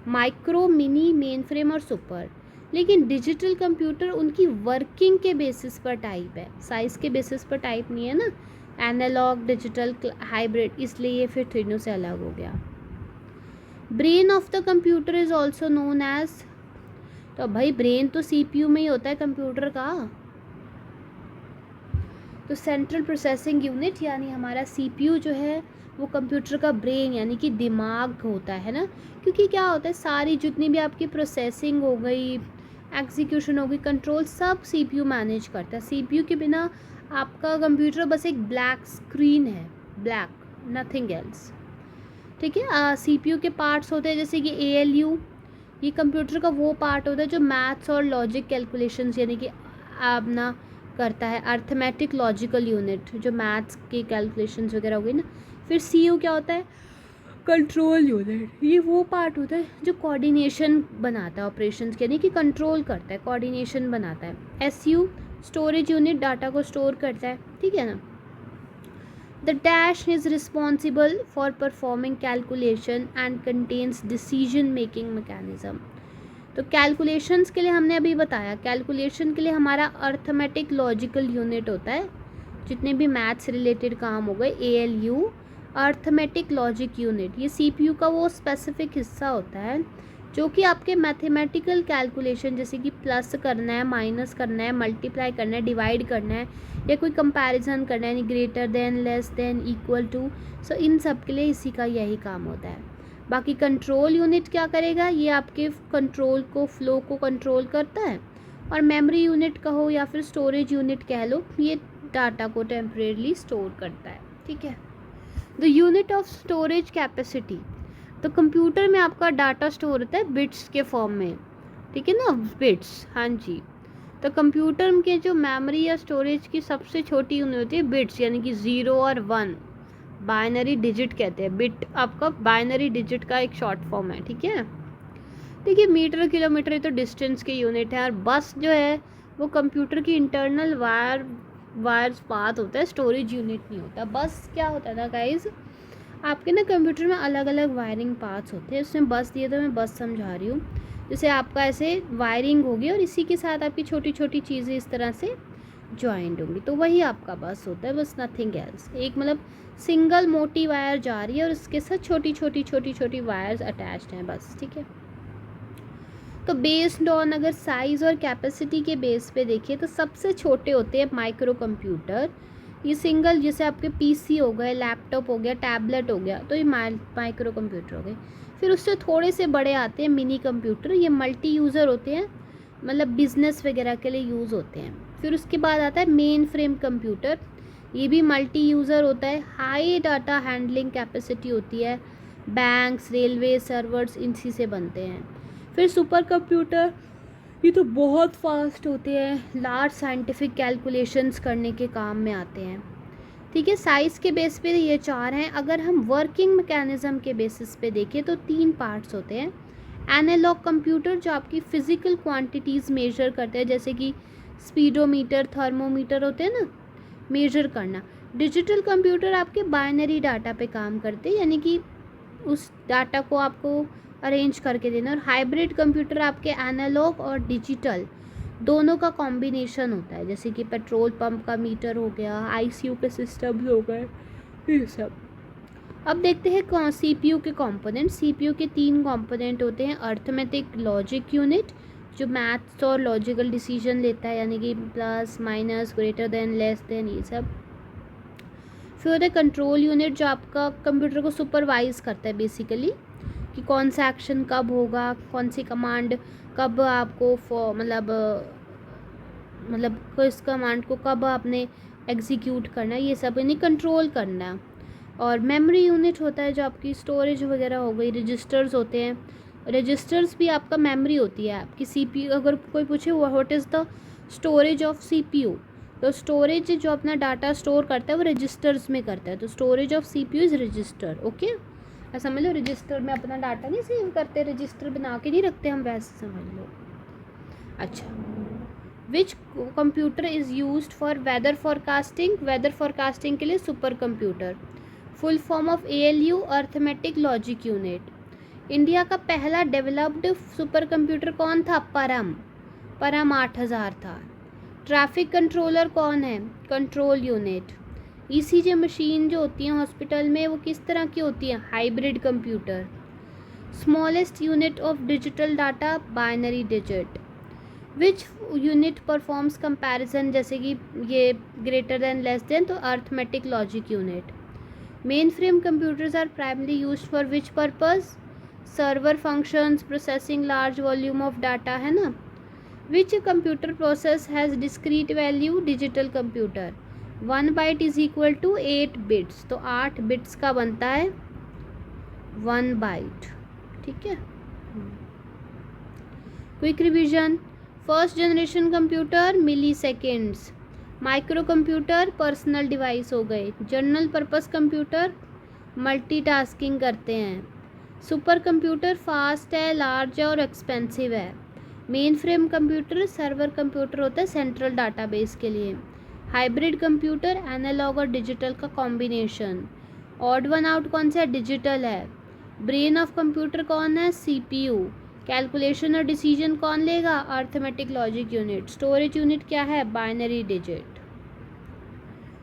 माइक्रो, मिनी, मेन फ्रेम और सुपर। लेकिन डिजिटल कंप्यूटर उनकी वर्किंग के बेसिस पर टाइप है, साइज़ के बेसिस पर टाइप नहीं है ना, एनालॉग, डिजिटल, हाइब्रिड, इसलिए ये फिर तीनों से अलग हो गया। Brain of the computer is also known as, तो भाई ब्रेन तो सीपीयू में ही होता है कंप्यूटर का, तो सेंट्रल प्रोसेसिंग यूनिट यानी हमारा सीपीयू जो है वो कंप्यूटर का ब्रेन यानी कि दिमाग होता है ना, क्योंकि क्या होता है सारी जितनी भी आपकी प्रोसेसिंग हो गई, एग्जीक्यूशन हो गई, कंट्रोल, सब सीपीयू मैनेज करता है। सीपीयू के बिना आपका कंप्यूटर बस एक ब्लैक स्क्रीन है, ब्लैक, नथिंग एल्स, ठीक है। सीपीयू के पार्ट्स होते हैं जैसे कि एएलयू, ये कंप्यूटर का वो पार्ट होता है जो मैथ्स और लॉजिक कैलकुलेशंस यानी कि अपना करता है, अर्थमेटिक लॉजिकल यूनिट जो मैथ्स की कैलकुलेशंस वगैरह हो गई ना। फिर सीयू क्या होता है, कंट्रोल यूनिट, ये वो पार्ट होता है जो कोऑर्डिनेशन बनाता है ऑपरेशंस के, यानी कि कंट्रोल करता है, कोऑर्डिनेशन बनाता है। एसयू स्टोरेज यूनिट, डाटा को स्टोर करता है, ठीक है ना। The dash is responsible for performing calculation and contains decision making mechanism। तो कैलकुलेशंस के लिए हमने अभी बताया, कैलकुलेशन के लिए हमारा अर्थमेटिक लॉजिकल यूनिट होता है, जितने भी मैथ्स रिलेटेड काम हो गए, एएलयू, अर्थमेटिक लॉजिक यूनिट, ये सीपीयू का वो स्पेसिफिक हिस्सा होता है जो कि आपके मैथमेटिकल कैलकुलेशन जैसे कि प्लस करना है, माइनस करना है, मल्टीप्लाई करना है, डिवाइड करना है, या कोई कंपैरिजन करना है, यानी greater than, less than, equal to, so इन सब के लिए इसी का यही काम होता है। बाकी कंट्रोल यूनिट क्या करेगा, ये आपके कंट्रोल को, फ्लो को कंट्रोल करता है, और मेमोरी यूनिट कहो या फिर स्टोरेज यूनिट कह लो, ये डाटा को टेम्परेरली स्टोर करता है, ठीक है। The unit of storage capacity, तो कंप्यूटर में आपका डाटा स्टोर होता है बिट्स के फॉर्म में, ठीक है ना, बिट्स, हाँ जी। तो कंप्यूटर के जो मेमोरी या स्टोरेज की सबसे छोटी यूनिट होती है बिट्स, यानी कि 0 और 1, बाइनरी डिजिट कहते हैं, बिट आपका बाइनरी डिजिट का एक शॉर्ट फॉर्म है, ठीक है। देखिए मीटर, किलोमीटर ये तो डिस्टेंस के यूनिट है, और बस जो है वो कंप्यूटर की इंटरनल वायर्स पाथ होता है, स्टोरेज यूनिट नहीं होता। बस क्या होता है ना गाइज, आपके ना कंप्यूटर में अलग अलग वायरिंग पार्ट्स होते हैं, इसमें बस दिए तो मैं बस समझा रही हूँ, जैसे आपका ऐसे वायरिंग होगी और इसी के साथ आपकी छोटी छोटी चीज़ें इस तरह से जॉइंट होंगी, तो वही आपका बस होता है, बस नथिंग एल्स। एक मतलब सिंगल मोटी वायर जा रही है और उसके साथ छोटी छोटी वायर्स अटैच्ड हैं, बस, ठीक है। तो बेस्ड ऑन अगर साइज़ और कैपेसिटी के बेस पे देखिए तो सबसे छोटे होते हैं माइक्रो कंप्यूटर, ये सिंगल, जैसे आपके पीसी हो गए, लैपटॉप हो गया, टैबलेट हो गया, तो ये माइक्रो कंप्यूटर हो गए। फिर उससे थोड़े से बड़े आते हैं मिनी कंप्यूटर, ये मल्टी यूज़र होते हैं, मतलब बिजनेस वगैरह के लिए यूज़ होते हैं। फिर उसके बाद आता है मेन फ्रेम कंप्यूटर, ये भी मल्टी यूज़र होता है, हाई डाटा हैंडलिंग कैपेसिटी होती है, बैंक्स, रेलवे, सर्वर्स इनसी से बनते हैं। फिर सुपर कंप्यूटर, ये तो बहुत फास्ट होते हैं, लार्ज साइंटिफिक कैलकुलेशंस करने के काम में आते हैं, ठीक है। साइज़ के बेस पे ये 4 हैं। अगर हम वर्किंग मैकेनिज़्म के बेसिस पे देखें तो 3 पार्ट्स होते हैं, एनालॉग कंप्यूटर जो आपकी फ़िज़िकल क्वांटिटीज़ मेजर करते हैं, जैसे कि स्पीडोमीटर, थर्मोमीटर होते हैं ना, मेजर करना। डिजिटल कंप्यूटर आपके बाइनरी डाटा पे काम करते हैं, यानी कि उस डाटा को आपको अरेंज करके देना। और हाइब्रिड कंप्यूटर आपके एनालॉग और डिजिटल दोनों का कॉम्बिनेशन होता है, जैसे कि पेट्रोल पंप का मीटर हो गया, आईसीयू के सिस्टम्स हो गए, ये सब। अब देखते हैं सीपीयू के कंपोनेंट। सीपीयू के 3 कंपोनेंट होते हैं। अर्थमेटिक लॉजिक यूनिट जो मैथ्स और लॉजिकल डिसीजन लेता है, यानी कि plus minus greater than less then, ये सब। फिर होता है कंट्रोल यूनिट जो आपका कंप्यूटर को सुपरवाइज करता है बेसिकली, कि कौन सा एक्शन कब होगा, कौन सी कमांड कब आपको मतलब किस कमांड को कब आपने एग्जीक्यूट करना है, ये सब यानी कंट्रोल करना है। और मेमोरी यूनिट होता है जो आपकी स्टोरेज वगैरह हो गई, रजिस्टर्स होते हैं। रजिस्टर्स भी आपका मेमोरी होती है आपकी। सीपीयू अगर कोई पूछे what is the storage of CPU, तो स्टोरेज जो अपना डाटा स्टोर करता है वो रजिस्टर्स में करता है, तो storage of CPU is register. Okay, ऐसा समझ लो, रजिस्टर में अपना डाटा नहीं सेव करते, रजिस्टर बना के नहीं रखते हम, वैसे समझ लो। अच्छा, which computer is used for weather forecasting? Weather forecasting के लिए super computer. Full form of ALU, arithmetic logic unit. India का पहला डेवलप्ड सुपर कंप्यूटर कौन था? परम 8000 था। ट्रैफिक कंट्रोलर कौन है? Control unit. ECG मशीन जो होती हैं हॉस्पिटल में, वो किस तरह की होती है? Hybrid computer. Smallest unit of digital data? Binary digit. Which unit performs comparison, जैसे कि ये ग्रेटर देन लेस देन, तो arithmetic logic unit. Main frame computers are primarily use for which purpose? Server functions, processing large volume of data, है ना। Which computer process has discrete value? Digital computer. 1 byte is equal to 8 bits, तो 8 bits का बनता है 1 byte. ठीक है, quick revision. First generation computer milli seconds, micro computer personal device हो गए, जनरल पर्पस कंप्यूटर मल्टीटास्किंग करते हैं, सुपर कंप्यूटर फास्ट है, लार्ज है और एक्सपेंसिव है, main frame computer server computer होता है सेंट्रल डाटाबेस के लिए, हाइब्रिड कंप्यूटर एनालॉग और डिजिटल का कॉम्बिनेशन, ऑड वन आउट कौन सा है? डिजिटल है, ब्रेन ऑफ कंप्यूटर कौन है? CPU, कैलकुलेशन और डिसीजन कौन लेगा? Arithmetic logic unit, storage unit क्या है? Binary digit.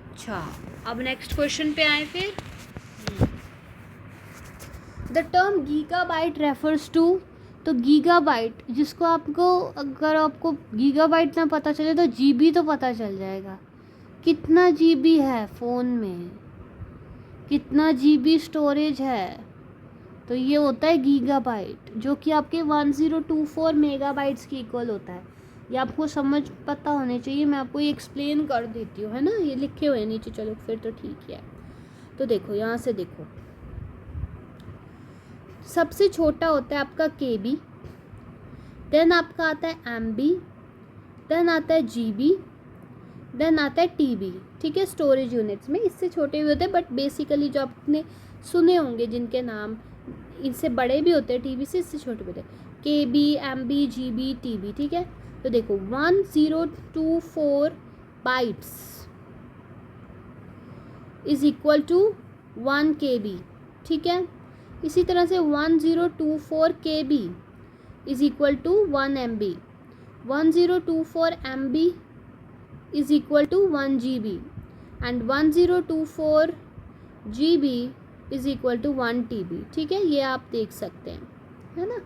अच्छा, अब नेक्स्ट क्वेश्चन पे आए फिर। The term gigabyte refers to, तो गीगाबाइट जिसको आपको, अगर आपको गीगाबाइट ना पता चले तो GB तो पता चल जाएगा। कितना GB है फ़ोन में, कितना GB स्टोरेज है, तो ये होता है गीगाबाइट, जो कि आपके 1024 मेगाबाइट्स की इक्वल होता है। ये आपको समझ पता होने चाहिए, मैं आपको ये एक्सप्लेन कर देती हूँ, है ना, ये लिखे हुए नीचे। चलो फिर तो ठीक है। तो देखो यहाँ से देखो, सबसे छोटा होता है आपका KB, देन आपका आता है MB, देन आता है GB, देन आता है TB। ठीक है, स्टोरेज यूनिट्स में इससे छोटे भी होते हैं, बट बेसिकली जो आपने सुने होंगे जिनके नाम, इनसे बड़े भी होते हैं TB से, इससे छोटे भी होते हैं, KB, MB, GB, TB। ठीक है, तो देखो 1024 bytes is equal to 1 KB। ठीक है, इसी तरह से 1024 KB is equal to 1 MB, 1024 MB is equal to 1 GB and 1024 GB is equal to 1 TB। ठीक है, ये आप देख सकते हैं, है ना,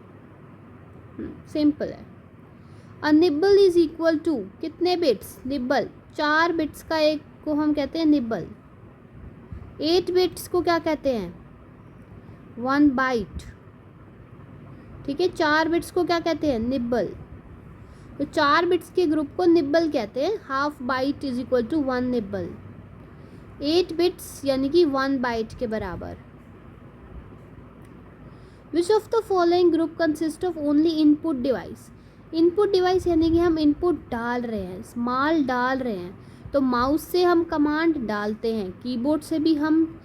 सिंपल है। अ निब्बल इज इक्वल टू कितने बिट्स? निब्बल 4 बिट्स का एक को हम कहते हैं निब्बल। 8 बिट्स को क्या कहते हैं? 1 बाइट। ठीक है, 4 बिट्स को क्या कहते हैं? निब्बल। तो 4 बिट्स के ग्रुप को निब्बल कहते हैं। Half byte is equal to 1 nibble. 8 bits यानी कि 1 बाइट के बराबर। Which of the following group consist of only input device? Input device यानी कि हम इनपुट डाल रहे हैं, माल डाल रहे हैं, तो माउस से हम कमांड डालते हैं, कीबोर्ड से भी हम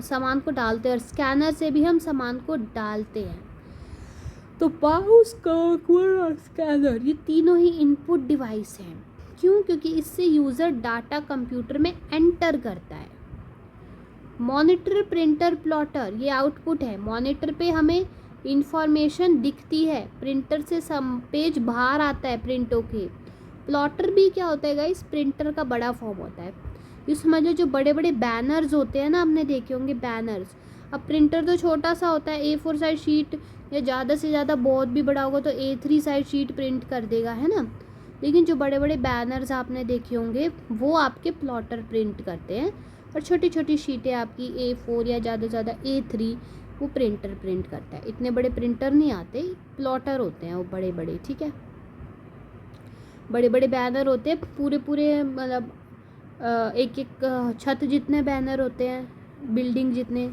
सामान को डालते हैं, और स्कैनर से भी हम सामान को डालते हैं। तो माउस, कर्सर और स्कैनर ये तीनों ही इनपुट डिवाइस हैं। क्यों? क्योंकि इससे यूज़र डाटा कंप्यूटर में एंटर करता है। मॉनिटर, प्रिंटर, प्लॉटर ये आउटपुट है। मॉनिटर पे हमें इंफॉर्मेशन दिखती है, प्रिंटर से सम पेज बाहर आता है प्रिंट होके। प्लॉटर भी क्या होता है गाइस? प्रिंटर का बड़ा फॉर्म होता है। ये समझो जो बड़े बड़े बैनर्स होते हैं ना, आपने देखे होंगे बैनर्स। अब प्रिंटर तो छोटा सा होता है, A4 साइज शीट, या ज़्यादा से ज़्यादा बहुत भी बड़ा होगा तो A3 साइज शीट प्रिंट कर देगा, है ना। लेकिन जो बड़े बड़े बैनर्स आपने देखे होंगे वो आपके प्लॉटर प्रिंट करते हैं, और छोटी छोटी शीटें आपकी A4 या ज़्यादा से ज़्यादा A3 वो प्रिंटर प्रिंट करता है। इतने बड़े प्रिंटर नहीं आते, प्लॉटर होते हैं वो बड़े बड़े, ठीक है। बड़े बड़े बैनर होते हैं, पूरे पूरे मतलब एक एक छत जितने बैनर होते हैं, बिल्डिंग जितने।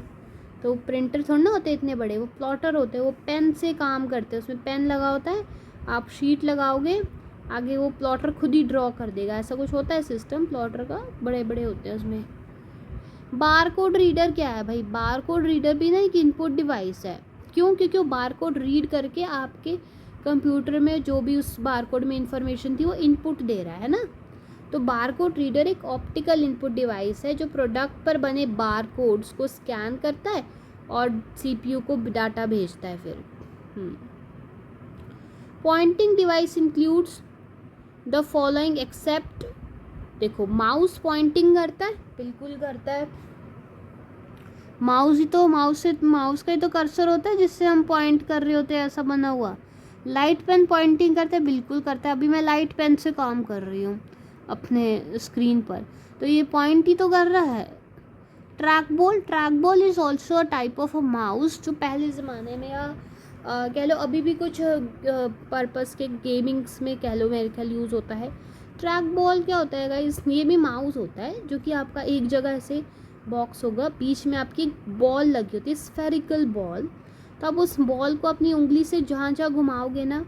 तो प्रिंटर थोड़ा ना होते इतने बड़े, वो प्लॉटर होते हैं। वो पेन से काम करते हैं, उसमें पेन लगा होता है, आप शीट लगाओगे, आगे वो प्लॉटर खुद ही ड्रॉ कर देगा, ऐसा कुछ होता है सिस्टम प्लॉटर का, बड़े बड़े होते हैं उसमें। बारकोड रीडर क्या है भाई? बारकोड रीडर भी ना एक इनपुट डिवाइस है। क्यों? क्योंकि वो बारकोड रीड करके आपके कंप्यूटर में जो भी उस बारकोड में इंफॉर्मेशन थी वो इनपुट दे रहा है ना। तो बारकोड रीडर एक ऑप्टिकल इनपुट डिवाइस है जो प्रोडक्ट पर बने बारकोड्स को स्कैन करता है और सीपीयू को डाटा भेजता है फिर। Pointing device includes the following except, देखो माउस पॉइंटिंग करता है, बिल्कुल करता है। माउस का ही तो कर्सर होता है जिससे हम पॉइंट कर रहे होते हैं, ऐसा बना हुआ। लाइट पेन पॉइंटिंग करता है, बिल्कुल करता है। अभी मैं लाइट पेन से काम कर रही हूँ अपने स्क्रीन पर, तो ये पॉइंट ही तो कर रहा है। Track ball is also a type of a mouse, जो पहले ज़माने में या कह लो अभी भी कुछ पर्पस के गेमिंग्स में कह लो मेरे ख्याल यूज़ होता है। ट्रैक बॉल क्या होता है गाइस? ये भी माउस होता है जो कि आपका एक जगह से बॉक्स होगा, बीच में आपकी बॉल लगी होती है, स्फेरिकल बॉल। तो आप उस बॉल को अपनी उंगली से जहाँ जहाँ घुमाओगे ना,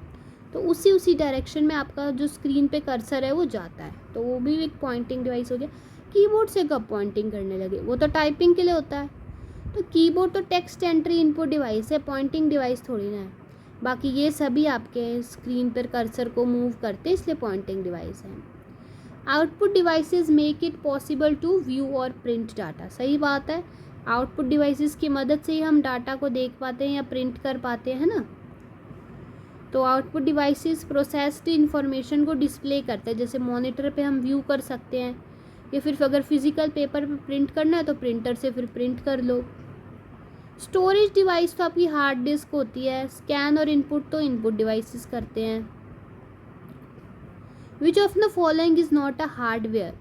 तो उसी डायरेक्शन में आपका जो स्क्रीन पे कर्सर है वो जाता है। तो वो भी एक पॉइंटिंग डिवाइस हो गया। कीबोर्ड से कब पॉइंटिंग करने लगे? वो तो टाइपिंग के लिए होता है। तो कीबोर्ड तो टेक्स्ट एंट्री इनपुट डिवाइस है, पॉइंटिंग डिवाइस थोड़ी ना है। बाकी ये सभी आपके स्क्रीन पर कर्सर को मूव करते, इसलिए पॉइंटिंग डिवाइस है। Output devices make it possible to view और प्रिंट डाटा, सही बात है। आउटपुट डिवाइसेस की मदद से ही हम डाटा को देख पाते हैं या प्रिंट कर पाते हैं ना। तो आउटपुट डिवाइसेस प्रोसेस्ड इंफॉर्मेशन को डिस्प्ले करते हैं, जैसे मॉनिटर पे हम व्यू कर सकते हैं, या फिर अगर फिजिकल पेपर पे प्रिंट करना है तो प्रिंटर से फिर प्रिंट कर लो। स्टोरेज डिवाइस तो आपकी हार्ड डिस्क होती है। स्कैन और इनपुट तो इनपुट डिवाइसेस करते हैं। विच of the following is not a hardware?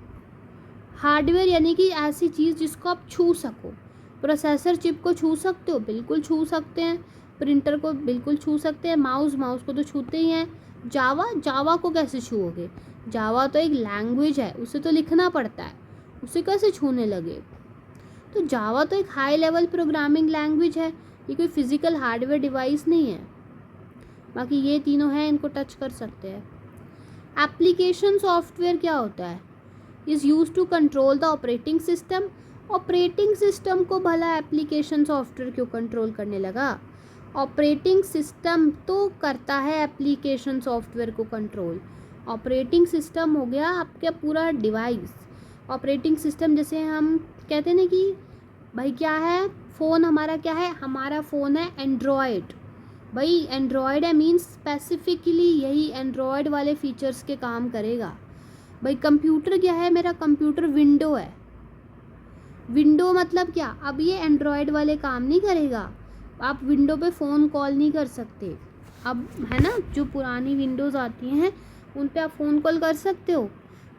Hardware यानी कि ऐसी चीज़ जिसको आप छू सको। प्रोसेसर चिप को छू सकते हो, बिल्कुल छू सकते हैं। प्रिंटर को बिल्कुल छू सकते हैं। माउस को तो छूते ही हैं। जावा को कैसे छूओगे? जावा तो एक लैंग्वेज है, उसे तो लिखना पड़ता है, उसे कैसे छूने लगे? तो जावा तो एक हाई लेवल प्रोग्रामिंग लैंग्वेज है, ये कोई फिजिकल हार्डवेयर डिवाइस नहीं है। बाकी ये तीनों हैं, इनको टच कर सकते हैं। एप्लीकेशन सॉफ्टवेयर क्या होता है? Is use to control the operating system. Operating system को भला एप्लीकेशन सॉफ्टवेयर क्यों कंट्रोल करने लगा? ऑपरेटिंग सिस्टम तो करता है एप्लीकेशन सॉफ्टवेयर को कंट्रोल। ऑपरेटिंग सिस्टम हो गया आपका पूरा डिवाइस। ऑपरेटिंग सिस्टम जैसे हम कहते हैं ना कि भाई क्या है फ़ोन हमारा, क्या है हमारा फ़ोन है एंड्रॉयड। भाई एंड्रॉयड है मीन्स स्पेसिफिकली यही एंड्रॉयड वाले फीचर्स के काम करेगा। भाई कंप्यूटर क्या है? मेरा कंप्यूटर विंडो है। विंडो मतलब क्या? अब ये एंड्रॉयड वाले काम नहीं करेगा। आप विंडो पे फ़ोन कॉल नहीं कर सकते। अब है ना, जो पुरानी विंडोज़ आती हैं उन पे आप फ़ोन कॉल कर सकते हो?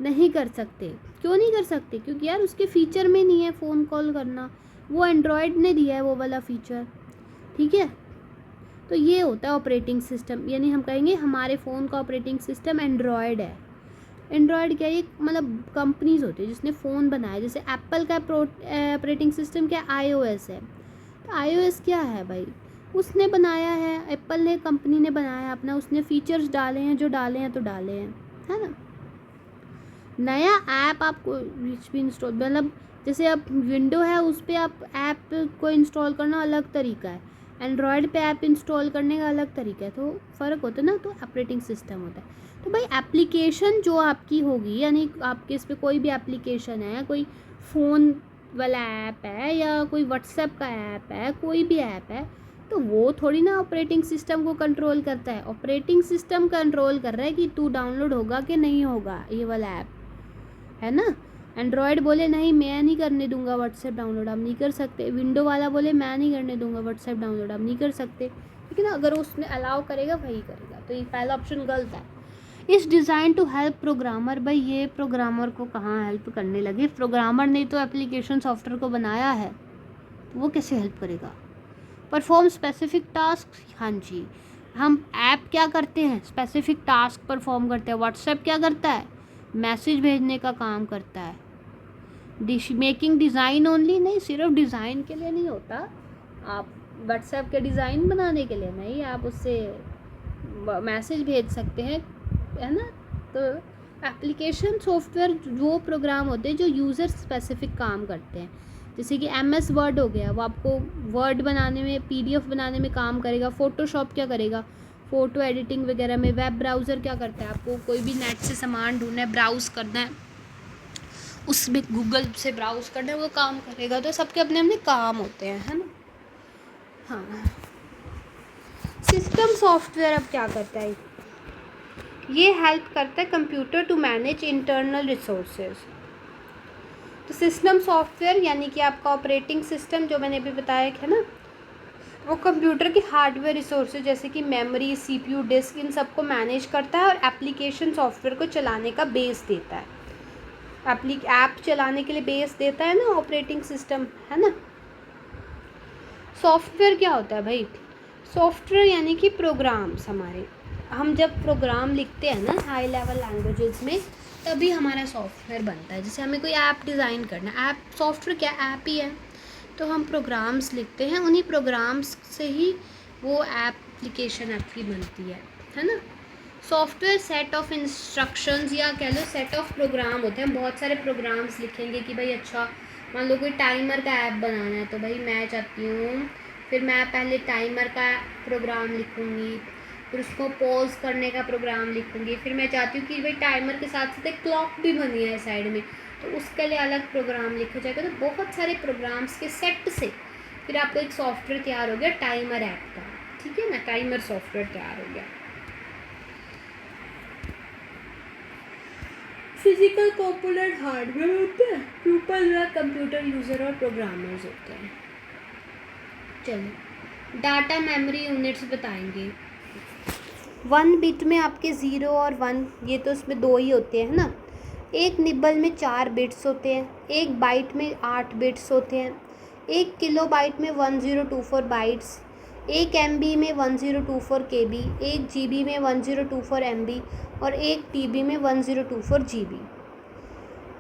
नहीं कर सकते। क्यों नहीं कर सकते? क्योंकि यार उसके फीचर में नहीं है फ़ोन कॉल करना, वो एंड्रॉयड ने दिया है वो वाला फीचर, ठीक है। तो ये होता है ऑपरेटिंग सिस्टम, यानी हम कहेंगे हमारे फ़ोन का ऑपरेटिंग सिस्टम एंड्रॉयड है। एंड्रॉयड क्या है? मतलब कंपनीज होती है जिसने फ़ोन बनाया। जैसे एप्पल का ऑपरेटिंग सिस्टम क्या iOS है। तो iOS क्या है भाई? उसने बनाया है, एप्पल ने कंपनी ने बनाया अपना, उसने फीचर्स डाले हैं, जो डाले हैं तो डाले हैं, है ना। नया ऐप आपको कुछ भी इंस्टॉल, मतलब जैसे अब विंडो है उस पर आप ऐप को इंस्टॉल करना अलग तरीका है। एंड्रॉयड पे ऐप इंस्टॉल करने का अलग तरीका है, तो फ़र्क होता है ना, तो ऑपरेटिंग सिस्टम होता है। तो भाई एप्लीकेशन जो आपकी होगी, यानी आपके इस पे कोई भी एप्लीकेशन है, कोई फ़ोन वाला ऐप है या कोई व्हाट्सएप का ऐप है, कोई भी ऐप है, तो वो थोड़ी ना ऑपरेटिंग सिस्टम को कंट्रोल करता है। ऑपरेटिंग सिस्टम कंट्रोल कर रहा है कि तू डाउनलोड होगा कि नहीं होगा ये वाला ऐप, है ना। एंड्रॉयड बोले नहीं मैं नहीं करने दूंगा व्हाट्सएप डाउनलोड, आप नहीं कर सकते। विंडो वाला बोले मैं नहीं करने दूंगा व्हाट्सएप डाउनलोड, आप नहीं कर सकते, ठीक है ना। अगर उसने अलाउ करेगा वही करेगा, तो ये पहला ऑप्शन गलत है। इस डिज़ाइन टू हेल्प प्रोग्रामर, भाई ये प्रोग्रामर को कहाँ हेल्प करने लगे, प्रोग्रामर ने तो एप्लीकेशन सॉफ्टवेयर को बनाया है, तो वो कैसे हेल्प करेगा। परफॉर्म स्पेसिफिक टास्क, हाँ जी, हम ऐप क्या करते हैं, स्पेसिफिक टास्क परफॉर्म करते हैं। व्हाट्सएप क्या करता है, मैसेज भेजने का काम करता है। मेकिंग डिज़ाइन ओनली, नहीं सिर्फ डिज़ाइन के लिए नहीं होता, आप व्हाट्सएप के डिज़ाइन बनाने के लिए नहीं, आप उससे मैसेज भेज सकते हैं, है ना। तो एप्लीकेशन सॉफ्टवेयर वो प्रोग्राम होते हैं जो यूज़र स्पेसिफिक काम करते हैं। जैसे कि MS वर्ड हो गया, वो आपको वर्ड बनाने में, PDF बनाने में काम करेगा। फ़ोटोशॉप क्या करेगा, फ़ोटो एडिटिंग वगैरह में। वेब ब्राउज़र क्या करता है, आपको कोई भी नेट से सामान ढूंढना है, ब्राउज़ करना है, उसमें गूगल से ब्राउज़ करना है, वो काम करेगा। तो सबके अपने अपने काम होते हैं, है ना। हाँ, सिस्टम सॉफ्टवेयर अब क्या करता है, ये हेल्प करता है computer to manage internal resources. तो सिस्टम सॉफ्टवेयर यानी कि आपका ऑपरेटिंग सिस्टम, जो मैंने अभी बताया है ना, वो कंप्यूटर की हार्डवेयर रिसोर्सेज जैसे कि मेमोरी, CPU, डिस्क, इन सबको मैनेज करता है और एप्लीकेशन सॉफ्टवेयर को चलाने का बेस देता है। ऐप चलाने के लिए बेस देता है ना ऑपरेटिंग सिस्टम, है ना। सॉफ्टवेयर क्या होता है भाई, सॉफ्टवेयर यानी कि प्रोग्राम्स हमारे, हम जब प्रोग्राम लिखते हैं ना हाई लेवल लैंग्वेजेस में, तभी हमारा सॉफ्टवेयर बनता है। जैसे हमें कोई ऐप डिज़ाइन करना है, ऐप सॉफ्टवेयर क्या ऐप ही है, तो हम प्रोग्राम्स लिखते हैं, उन्हीं प्रोग्राम्स से ही वो एप्लीकेशन आपकी बनती है ना। सॉफ्टवेयर सेट ऑफ इंस्ट्रक्शंस या कह लो सेट ऑफ प्रोग्राम होते हैं। हम बहुत सारे प्रोग्राम्स लिखेंगे कि भाई अच्छा मान लो कोई टाइमर का ऐप बनाना है, तो भाई मैं चाहती हूँ, फिर मैं पहले टाइमर का प्रोग्राम लिखूँगी, फिर उसको पॉज करने का प्रोग्राम लिखूँगी, फिर मैं चाहती हूँ कि भाई टाइमर के साथ साथ एक क्लॉक भी बनी है साइड में, तो उसके लिए अलग प्रोग्राम लिखा जाएगा। तो बहुत सारे प्रोग्राम्स के सेट से फिर आपको एक सॉफ्टवेयर तैयार हो गया टाइमर ऐप का, ठीक है ना, टाइमर सॉफ्टवेयर तैयार हो गया। फिजिकल कंपोनेंट हार्डवेयर होते हैं, पीपल या कंप्यूटर यूज़र और प्रोग्रामर्स होते हैं। चलो डाटा मेमोरी यूनिट्स बताएंगे। 1 बिट में आपके 0 और 1, ये तो इसमें 2 ही होते हैं ना। एक निबल में 4 बिट्स होते हैं, एक बाइट में 8 बिट्स होते हैं, एक किलो बाइट में 1024 बाइट्स, एक MB में 1024 KB, एक GB में 1024 MB और एक TB में 1024 GB।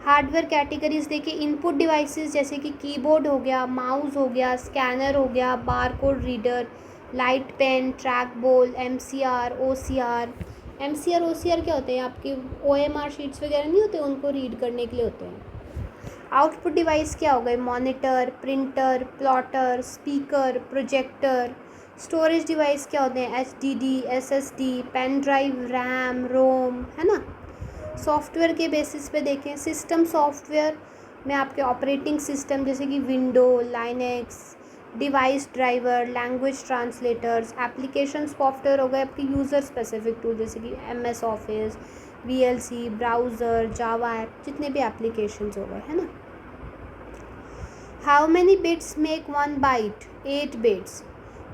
हार्डवेयर कैटेगरीज देखिए, इनपुट डिवाइसेस जैसे कि कीबोर्ड हो गया, माउस हो गया, स्कैनर हो गया, barcode reader, light pen, track ball, MCR, OCR। MCR OCR क्या होते हैं, आपके OMR शीट्स वगैरह नहीं होते, उनको रीड करने के लिए होते हैं। आउटपुट डिवाइस क्या हो गए, monitor, printer, plotter, speaker, projector. Storage device क्या होते हैं, HDD, SSD, pen drive, RAM, ROM, है ना। सॉफ्टवेयर के बेसिस पे देखें, सिस्टम सॉफ्टवेयर में आपके ऑपरेटिंग सिस्टम जैसे कि window, Linux, device driver, language translators. Application software हो गए आपके यूज़र स्पेसिफिक टूल जैसे कि MS office, VLC, browser, Java app, जितने भी एप्लीकेशंस हो गए, है ना। How many bits make 1 byte, 8 bits.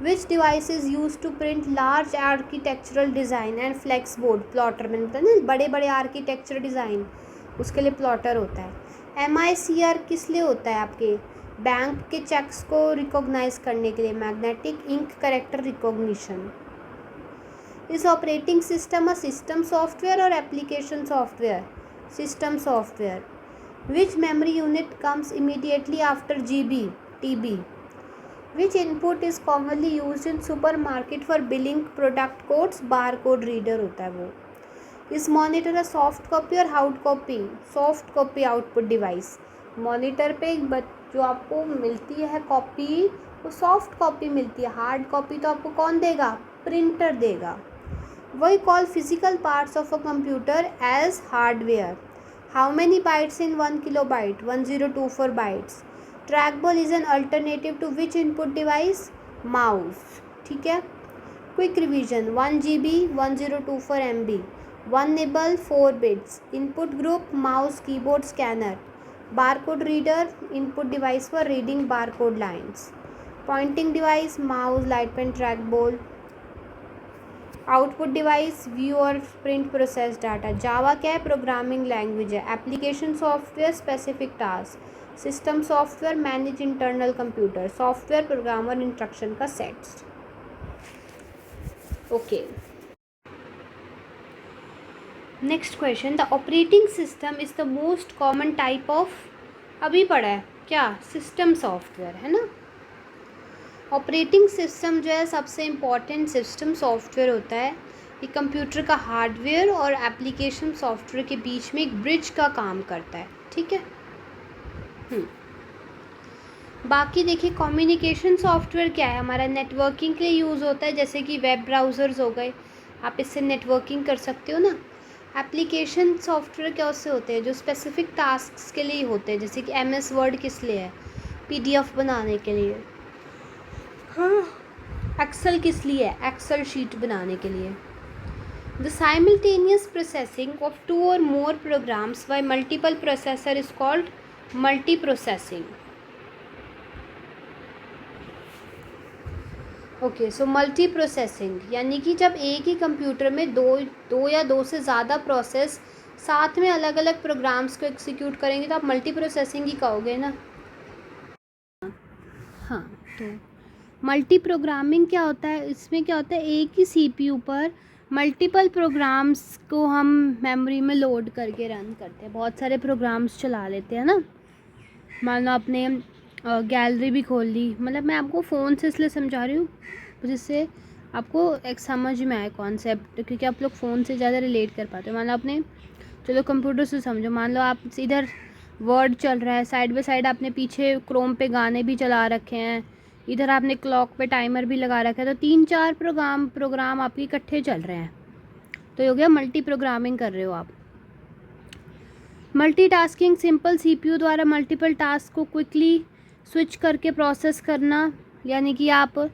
Which device is use to print large architectural design and flex board. Plotter में होता है ना, बड़े बड़े आर्किटेक्चर डिज़ाइन, उसके लिए प्लॉटर होता है। MICR किस लिए होता है, आपके बैंक के चेक्स को रिकॉग्नाइज करने के लिए, magnetic ink character recognition. Is operating system a system software और application software, system software. Which memory unit comes immediately after GB, TB। Which input is commonly used in supermarket for billing product codes, barcode reader होता है वो। Is monitor a soft copy और hard copy, soft copy output device। Monitor पे जो आपको मिलती है copy, आपको सॉफ्ट कॉपी मिलती है, हार्ड कॉपी तो आपको कौन देगा, प्रिंटर देगा। We call physical parts of a computer as hardware. How many bytes in 1 kilobyte? 1024 bytes. Trackball is an alternative to which input device? Mouse. ठीक है। Quick revision. 1 GB 1024 MB. 1 nibble 4 bits. Input group mouse, keyboard, scanner. Barcode reader input device for reading barcode lines. Pointing device mouse, light pen, trackball. Output device view और print process data. Java क्या है, programming language है। Application software, specific task. System software, manage internal computer. Software programmer instruction का sets. Okay, next question. The operating system is the most common type of, अभी पढ़ा है क्या, system software है ना। ऑपरेटिंग सिस्टम जो है सबसे इम्पॉर्टेंट सिस्टम सॉफ्टवेयर होता है। ये कंप्यूटर का हार्डवेयर और एप्लीकेशन सॉफ्टवेयर के बीच में एक ब्रिज का काम करता है, ठीक है। बाकी देखिए, कम्युनिकेशन सॉफ्टवेयर क्या है, हमारा नेटवर्किंग के लिए यूज़ होता है, जैसे कि वेब ब्राउज़र्स हो गए, आप इससे नेटवर्किंग कर सकते हो ना। एप्लीकेशन सॉफ्टवेयर क्या उससे होते हैं, जो स्पेसिफिक टास्क्स के लिए होते हैं, जैसे कि MS वर्ड किस लिए है, PDF बनाने के लिए। हाँ, एक्सेल किस लिए है, एक्सेल शीट बनाने के लिए। The simultaneous processing of 2 or more programs by multiple processor is called multi processing. Okay, so multi processing यानी कि जब एक ही कंप्यूटर में दो या दो से ज़्यादा प्रोसेस साथ में अलग अलग प्रोग्राम्स को एग्जीक्यूट करेंगे तो आप मल्टी प्रोसेसिंग ही कहोगे ना। हाँ, तो मल्टी प्रोग्रामिंग क्या होता है, इसमें क्या होता है, एक ही CPU पर मल्टीपल प्रोग्राम्स को हम मेमोरी में लोड करके रन करते हैं, बहुत सारे प्रोग्राम्स चला लेते हैं ना। मान लो आपने गैलरी भी खोल ली, मतलब मैं आपको फ़ोन से इसलिए समझा रही हूँ जिससे आपको एक समझ में आए कॉन्सेप्ट, क्योंकि आप लोग फ़ोन से ज़्यादा रिलेट कर पाते हो। मान लो आपने, चलो कंप्यूटर से समझो, मान लो आप इधर वर्ड चल रहा है, साइड बाय साइड आपने पीछे क्रोम पे गाने भी चला रखे हैं, इधर आपने क्लॉक पे टाइमर भी लगा रखा है, तो 3-4 प्रोग्राम आपके इकट्ठे चल रहे हैं, तो हो गया मल्टी प्रोग्रामिंग कर रहे हो आप। मल्टीटास्किंग, सिंपल CPU द्वारा मल्टीपल टास्क को क्विकली स्विच करके प्रोसेस करना, यानी कि आप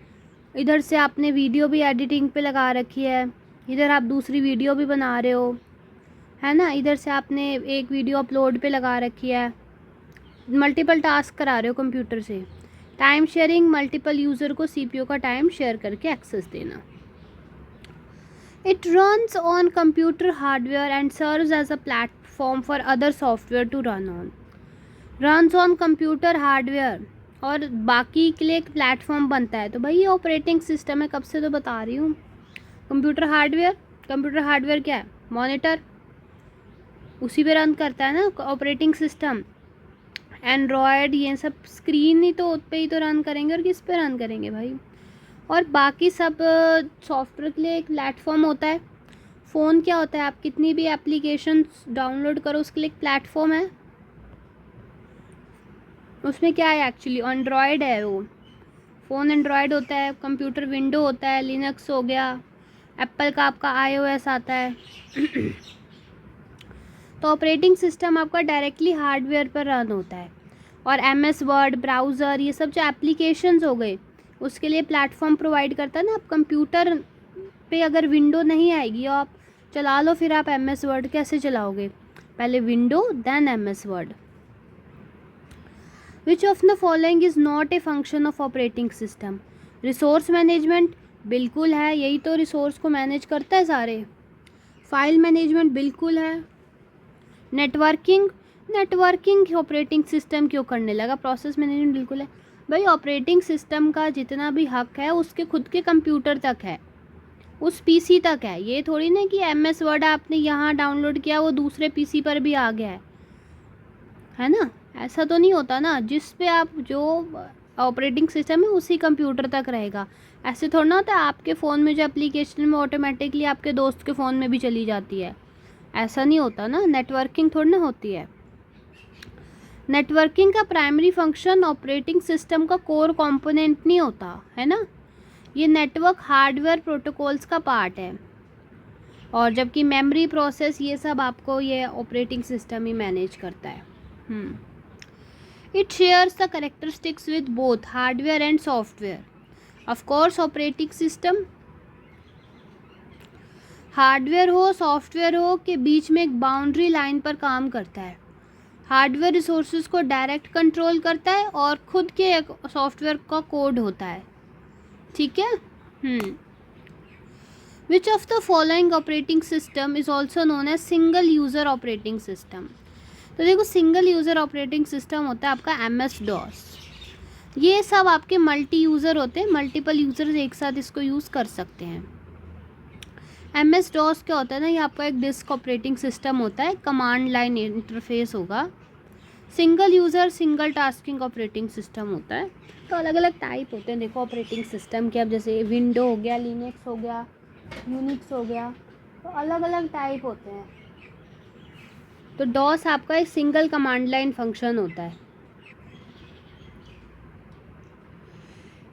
इधर से आपने वीडियो भी एडिटिंग पे लगा रखी है, इधर आप दूसरी वीडियो भी बना रहे हो, है ना, इधर से आपने एक वीडियो अपलोड पे लगा रखी है, मल्टीपल टास्क करा रहे हो कंप्यूटर से। टाइम शेयरिंग, मल्टीपल यूज़र को CPU का टाइम शेयर करके एक्सेस देना। It runs on computer hardware and serves as a platform for other software to run on. Runs on computer hardware और बाकी के लिए एक प्लेटफॉर्म बनता है, तो भाई ये ऑपरेटिंग सिस्टम है, कब से तो बता रही हूँ। कंप्यूटर हार्डवेयर क्या है, मॉनिटर, उसी पे रन करता है ना ऑपरेटिंग सिस्टम। एंड्रॉयड, ये सब स्क्रीन ही तो उस पर ही तो रन करेंगे, और किस पे रन करेंगे भाई। और बाकी सब सॉफ्टवेयर के लिए एक प्लेटफॉर्म होता है। फ़ोन क्या होता है, आप कितनी भी एप्लीकेशन डाउनलोड करो उसके लिए एक प्लेटफॉर्म है, उसमें क्या है एक्चुअली, एंड्रॉयड है वो, फ़ोन एंड्रॉयड होता है, कंप्यूटर विंडो होता है, लिनक्स हो गया, एप्पल का आपका iOS आता है। तो ऑपरेटिंग सिस्टम आपका डायरेक्टली हार्डवेयर पर रन होता है, और MS वर्ड, ब्राउज़र, ये सब जो एप्लीकेशंस हो गए उसके लिए प्लेटफॉर्म प्रोवाइड करता है ना। आप कंप्यूटर पे अगर विंडो नहीं आएगी और आप चला लो, फिर आप MS वर्ड कैसे चलाओगे, पहले window then MS word. Which of the following is not a function of operating system. Resource management बिल्कुल है, यही तो रिसोर्स को मैनेज करता है सारे। फाइल मैनेजमेंट बिल्कुल है। नेटवर्किंग ऑपरेटिंग सिस्टम क्यों करने लगा। प्रोसेस मैनेजमेंट बिल्कुल है। भाई ऑपरेटिंग सिस्टम का जितना भी हक है उसके खुद के कंप्यूटर तक है, उस PC तक है। ये थोड़ी ना कि MS वर्ड आपने यहाँ डाउनलोड किया वो दूसरे PC पर भी आ गया है ना, ऐसा तो नहीं होता ना। जिस पे आप जो ऑपरेटिंग सिस्टम है उसी कंप्यूटर तक रहेगा। ऐसे थोड़ा ना होता है आपके फ़ोन में जो एप्लीकेशन में ऑटोमेटिकली आपके दोस्त के फ़ोन में भी चली जाती है, ऐसा नहीं होता ना। नेटवर्किंग थोड़ी ना होती है। नेटवर्किंग का प्राइमरी फंक्शन ऑपरेटिंग सिस्टम का कोर कंपोनेंट नहीं होता है ना, ये नेटवर्क हार्डवेयर प्रोटोकॉल्स का पार्ट है, और जबकि मेमोरी प्रोसेस ये सब आपको ये ऑपरेटिंग सिस्टम ही मैनेज करता है। It shares the characteristics with both hardware and software. Of course operating system hardware हो सॉफ्टवेयर हो के बीच में एक बाउंड्री लाइन पर काम करता है। हार्डवेयर रिसोर्सेज को डायरेक्ट कंट्रोल करता है और खुद के एक सॉफ्टवेयर का कोड होता है, ठीक है। Which of the following operating system is also known as single user operating system. तो देखो सिंगल यूज़र ऑपरेटिंग सिस्टम होता है आपका MS-DOS। ये सब आपके मल्टी यूज़र होते हैं, मल्टीपल यूज़र्स एक साथ इसको यूज़ कर सकते हैं। MS-DOS क्या होता है ना, ये आपका एक डिस्क ऑपरेटिंग सिस्टम होता है, कमांड लाइन इंटरफेस होगा। Single user single tasking operating system होता है। तो अलग अलग टाइप होते हैं देखो ऑपरेटिंग सिस्टम के, अब जैसे विंडो हो गया, लिनक्स हो गया, यूनिक्स हो गया, तो अलग अलग टाइप होते हैं। तो डॉस आपका एक सिंगल कमांड लाइन फंक्शन होता है।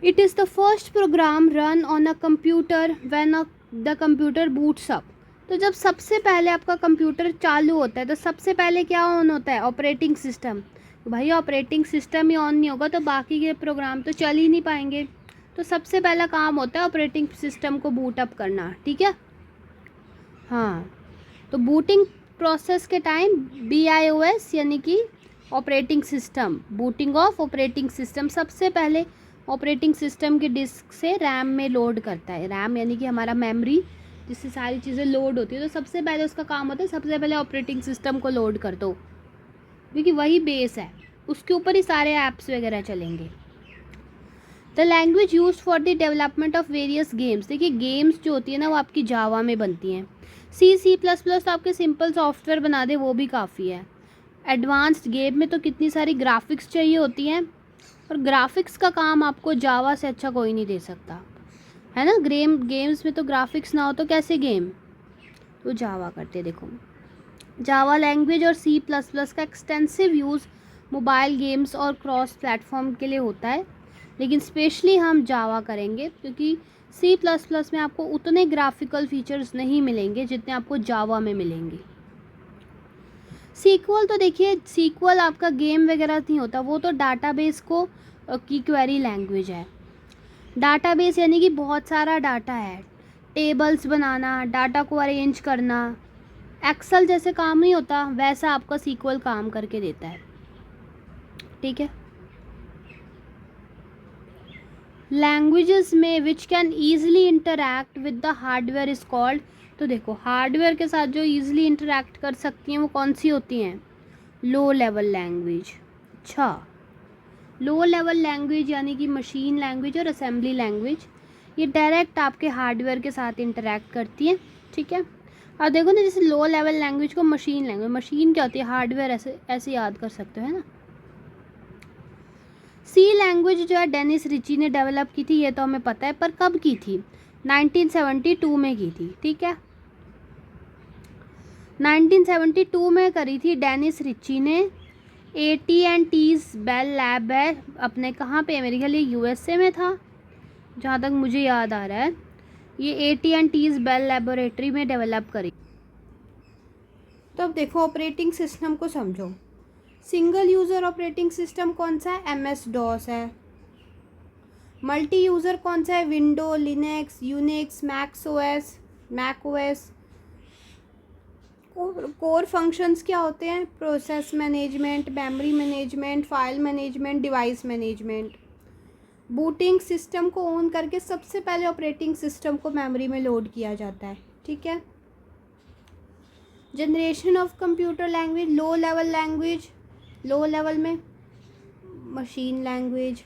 It is the first program run on a computer when the computer boots up. तो जब सबसे पहले आपका कंप्यूटर चालू होता है तो सबसे पहले क्या ऑन होता है, ऑपरेटिंग सिस्टम। तो भाई ऑपरेटिंग सिस्टम ही ऑन नहीं होगा तो बाकी के प्रोग्राम तो चल ही नहीं पाएंगे। तो सबसे पहला काम होता है ऑपरेटिंग सिस्टम को बूट अप करना, ठीक है। हाँ, तो बूटिंग प्रोसेस के टाइम BIOS यानी कि operating system, booting of operating system, सबसे पहले ऑपरेटिंग सिस्टम की डिस्क से रैम में लोड करता है। रैम यानी कि हमारा मेमोरी जिससे सारी चीज़ें लोड होती है, तो सबसे पहले उसका काम होता है सबसे पहले ऑपरेटिंग सिस्टम को लोड कर दो, क्योंकि वही बेस है, उसके ऊपर ही सारे ऐप्स वगैरह चलेंगे। The language use for the development of various games. देखिए गेम्स जो होती है ना वो आपकी जावा में बनती हैं। C++ तो आपके सिंपल सॉफ्टवेयर बना दे वो भी काफ़ी है। एडवांस्ड गेम में तो कितनी सारी ग्राफिक्स चाहिए होती हैं, और ग्राफिक्स का काम आपको जावा से अच्छा कोई नहीं दे सकता, है ना। गेम्स में तो ग्राफिक्स ना हो तो कैसे गेम, तो जावा करते। देखो जावा लैंग्वेज और C++ का एक्सटेंसिव यूज़ मोबाइल गेम्स और क्रॉस प्लेटफॉर्म के लिए होता है, लेकिन स्पेशली हम जावा करेंगे क्योंकि C++ में आपको उतने ग्राफिकल फीचर्स नहीं मिलेंगे जितने आपको जावा में मिलेंगे। सीक्वल तो देखिए सीक्वल आपका गेम वगैरह नहीं होता, वो तो डाटाबेस को की क्वेरी लैंग्वेज है। डाटाबेस यानी कि बहुत सारा डाटा है, टेबल्स बनाना, डाटा को अरेंज करना, एक्सेल जैसे काम नहीं होता वैसा आपका सीक्वल काम करके देता है, ठीक है। लैंग्वेजेस में which can easily interact with the hardware is called. तो देखो हार्डवेयर के साथ जो ईजिली इंटरैक्ट कर सकती हैं वो कौन सी होती हैं, लो लेवल लैंग्वेज। अच्छा, लो लेवल लैंग्वेज यानी कि मशीन लैंग्वेज और असेंबली लैंग्वेज, ये डायरेक्ट आपके हार्डवेयर के साथ इंटरैक्ट करती हैं, ठीक है। अब देखो ना जैसे लो लेवल लैंग्वेज को मशीन लैंग्वेज, मशीन क्या होती है, हार्डवेयर, ऐसे ऐसे याद कर सकते हो, है ना। C लैंग्वेज जो है डेनिस रिची ने डेवलप की थी, ये तो हमें पता है, पर कब की थी, 1972 में की थी, ठीक है। 1972 में करी थी डेनिस रिची ने। AT&T's बेल लैब है अपने, कहाँ पे है, मेरे ख्याल ये USA में था जहाँ तक मुझे याद आ रहा है। ये AT&T's बेल लेबोरेटरी में डेवलप करी। तो अब देखो ऑपरेटिंग सिस्टम को समझो। सिंगल यूज़र ऑपरेटिंग सिस्टम कौन सा है, MS-DOS है। मल्टी यूज़र कौन सा है, window, Linux, Unix, Mac OS। Core functions क्या होते हैं, process management, memory management, file management, device management. Booting system को ऑन करके सबसे पहले ऑपरेटिंग सिस्टम को मेमोरी में लोड किया जाता है, ठीक है। Generation of computer language, low level में मशीन लैंग्वेज,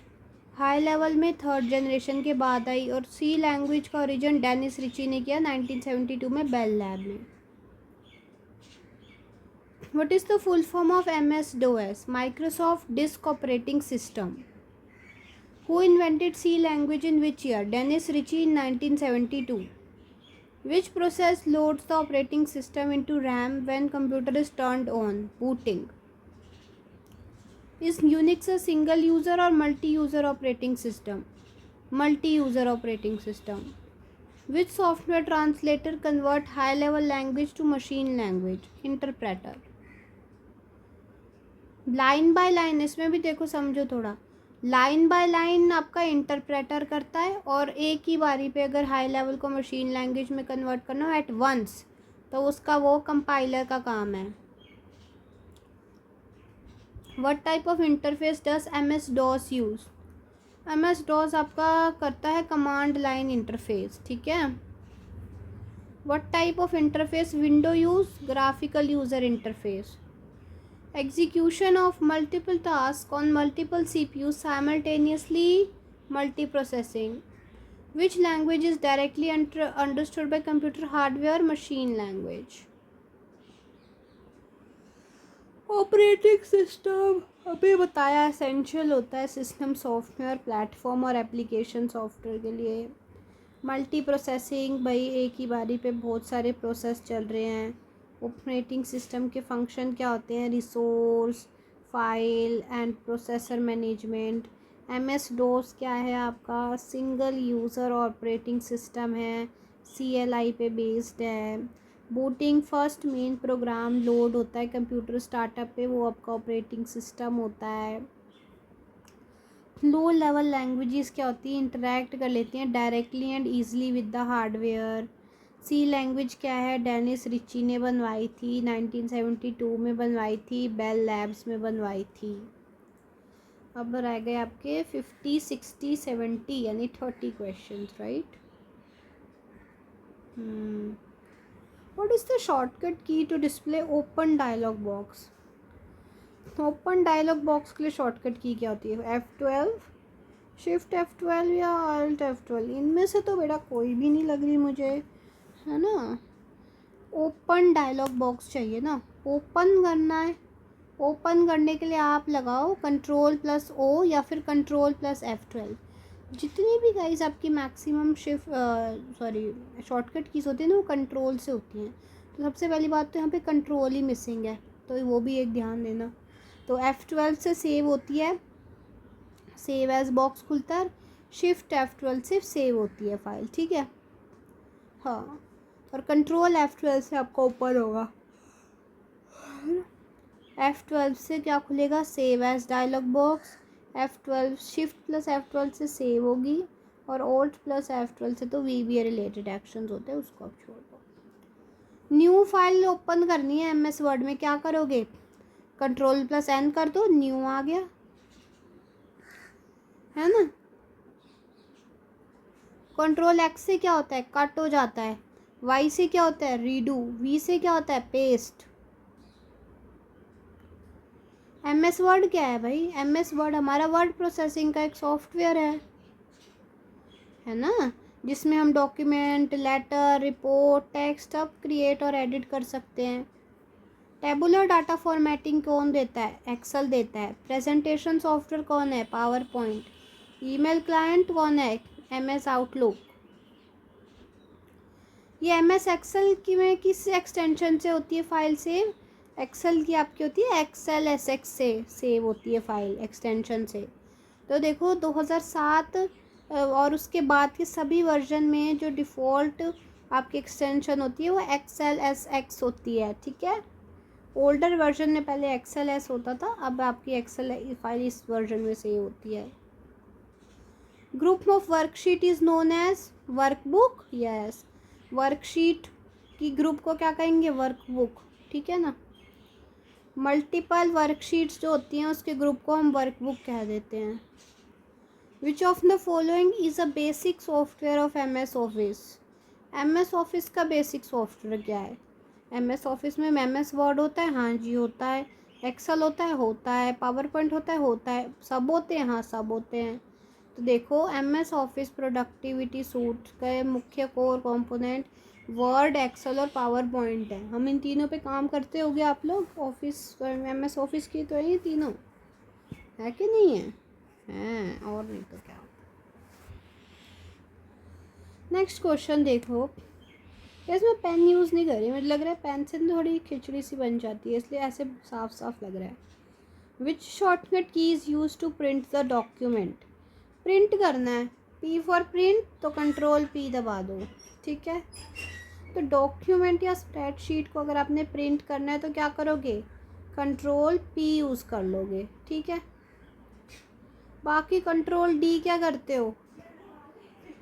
हाई लेवल में थर्ड जनरेशन के बाद आई, और C लैंग्वेज का ओरिजिन डेनिस रिची ने किया 1972 में बेल लैब में। What is the full form of MS-DOS? Microsoft Disk Operating System. Who invented C language in which year? Dennis Ritchie in 1972. Which process loads the operating system into RAM when computer is turned on? Booting. Is Unix a single user और multi user operating system? Multi user operating system. Which software translator convert high level language to machine language? Interpreter. Line by line, इसमें भी देखो समझो थोड़ा. Line by line आपका interpreter करता है, और एक ही बारी पे अगर हाई लेवल को मशीन लैंग्वेज में कन्वर्ट करना हो एट वंस, तो उसका वो कंपाइलर का काम है. What type of interface does MS DOS use? MS DOS आपका करता है कमांड लाइन इंटरफेस. ठीक है. What type of interface window use? Graphical user interface. Execution of multiple tasks on multiple CPUs simultaneously, multiprocessing. Which language is directly understood by computer hardware? Machine language. Operating system अभी बताया essential होता है system software platform और application software के लिए. Multi processing, भाई एक ही बारी पे बहुत सारे प्रोसेस चल रहे हैं. ऑपरेटिंग सिस्टम के फंक्शन क्या होते हैं? Resource, file and processor management. MS DOS क्या है आपका? सिंगल यूज़र ऑपरेटिंग सिस्टम है, CLI पे बेस्ड है. Booting first main program load होता है कंप्यूटर स्टार्टअप पे, वो आपका ऑपरेटिंग सिस्टम होता है. लो लेवल लैंग्वेजेस क्या होती हैं? इंटरेक्ट कर लेती हैं directly and easily with the hardware. C language क्या है? डेनिस रिची ने बनवाई थी, 1972 में बनवाई थी, बेल लैब्स में बनवाई थी. अब रह गए आपके 50, 60, 70 यानी 30 question, right. What is the shortcut key to display open dialog box? Open dialog box के लिए शॉर्टकट की क्या होती है? F12, शिफ्ट F12 या Alt F12? इनमें से तो बेटा कोई भी नहीं लग रही मुझे, है ना. ओपन डायलॉग बॉक्स चाहिए ना, ओपन करना है. ओपन करने के लिए आप लगाओ Ctrl+O या फिर Ctrl+F12. जितनी भी गाइस आपकी मैक्सिमम शॉर्टकट कीज़ होती है ना, वो कंट्रोल से होती हैं. तो सबसे पहली बात तो यहाँ पे कंट्रोल ही मिसिंग है, तो वो भी एक ध्यान देना. तो F12 से सेव होती है, सेव एज बॉक्स खुलता है. शिफ्ट F12 से सेव होती है फाइल. ठीक है. हाँ, और कंट्रोल F12 से आपका ओपन होगा. F12 से क्या खुलेगा? Save as dialogue box. F12 Shift+F12 से सेव होगी, और Alt+F12 से तो VBA रिलेटेड एक्शंस होते हैं, उसको आप छोड़ दो. न्यू फाइल ओपन करनी है MS वर्ड में, क्या करोगे? Ctrl+N कर दो, न्यू आ गया, है ना. Ctrl+X से क्या होता है? कट हो जाता है. Y से क्या होता है? रीडू. V से क्या होता है? पेस्ट. MS वर्ड क्या है भाई? MS वर्ड हमारा वर्ड प्रोसेसिंग का एक सॉफ्टवेयर है ना, जिसमें हम डॉक्यूमेंट, लेटर, रिपोर्ट, टेक्स्ट सब क्रिएट और एडिट कर सकते हैं. टेबुलर डाटा फॉर्मेटिंग कौन देता है? एक्सेल देता है. प्रेजेंटेशन सॉफ्टवेयर कौन है? Power point. ईमेल क्लाइंट कौन है? MS outlook. ये MS एक्सेल की में किस एक्सटेंशन से होती है फाइल सेव? एक्सेल की आपकी होती है XLSX से सेव होती है फाइल एक्सटेंशन से. तो देखो 2007 और उसके बाद के सभी वर्जन में जो डिफ़ॉल्ट आपकी एक्सटेंशन होती है वो XLSX होती है. ठीक है. ओल्डर वर्जन में पहले XLS होता था, अब आपकी एक्सेल फाइल इस वर्जन में सेव होती है. Group of worksheet is known as workbook. Yes, worksheet की ग्रुप को क्या कहेंगे? वर्कबुक. ठीक है ना. मल्टीपल वर्कशीट्स जो होती हैं उसके ग्रुप को हम वर्कबुक कह देते हैं. विच of the following is a basic software of MS office? MS office का बेसिक सॉफ्टवेयर क्या है? MS ऑफिस में MS वर्ड होता है, हाँ जी होता है. एक्सेल होता है, होता है. पावर पॉइंट होता है, होता है. सब होते हैं, हाँ सब होते हैं. तो देखो MS ऑफिस प्रोडक्टिविटी सूट का मुख्य कोर कंपोनेंट वर्ड, एक्सेल और पावर पॉइंट है. हम इन तीनों पे काम करते होंगे आप लोग. ऑफिस MS ऑफिस की तो है ये तीनों, है कि नहीं है? हैं, और नहीं तो क्या. नेक्स्ट क्वेश्चन देखो. इसमें पेन यूज़ नहीं करी, मुझे लग रहा है पेन से थोड़ी खिचड़ी सी बन जाती है, इसलिए ऐसे साफ साफ लग रहा है. Which shortcut key is use to print the document, print करना है, पी फॉर प्रिंट तो कंट्रोल पी दबा दो, ठीक है। तो डॉक्यूमेंट या स्प्रेडशीट को अगर आपने प्रिंट करना है तो क्या करोगे, कंट्रोल पी यूज़ कर लोगे, ठीक है। बाकी कंट्रोल डी क्या करते हो,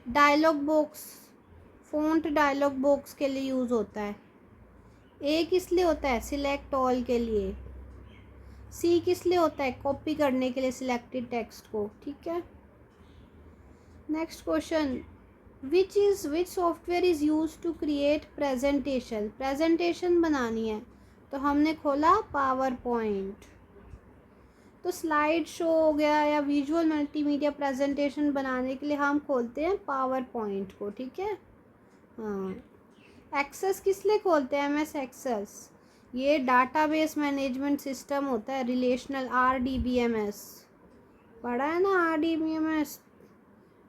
dialog box, font dialog box के लिए यूज़ होता है। ए किस लिए होता है, सिलेक्ट ऑल के लिए। सी किस लिए होता है, कॉपी करने के लिए सिलेक्टेड टेक्स्ट को, ठीक है। Next question, which software is use to create presentation, presentation बनानी है तो हमने खोला पावर पॉइंट। तो स्लाइड शो हो गया या विजुअल मल्टीमीडिया प्रेजेंटेशन बनाने के लिए हम खोलते हैं पावर पॉइंट को, ठीक है। हाँ, एक्सेस किस लिए खोलते हैं, MS एक्सेस, ये डाटाबेस मैनेजमेंट सिस्टम होता है, रिलेशनल, RDBMS पढ़ा है ना, RDBMS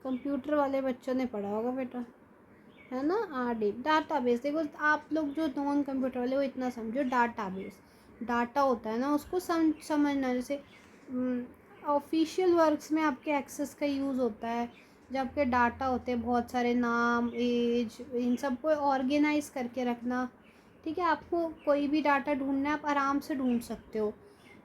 कंप्यूटर वाले बच्चों ने पढ़ा होगा बेटा, है ना। डाटाबेस, देखो आप लोग जो नॉन कंप्यूटर वाले वो इतना समझो, डाटाबेस डाटा होता है ना, उसको समझना। जैसे ऑफिशियल वर्क्स में आपके एक्सेस का यूज़ होता है, जब आपके डाटा होते हैं बहुत सारे, नाम, एज, इन सबको ऑर्गेनाइज करके रखना, ठीक है। आपको कोई भी डाटा ढूंढना है आप आराम से ढूंढ सकते हो,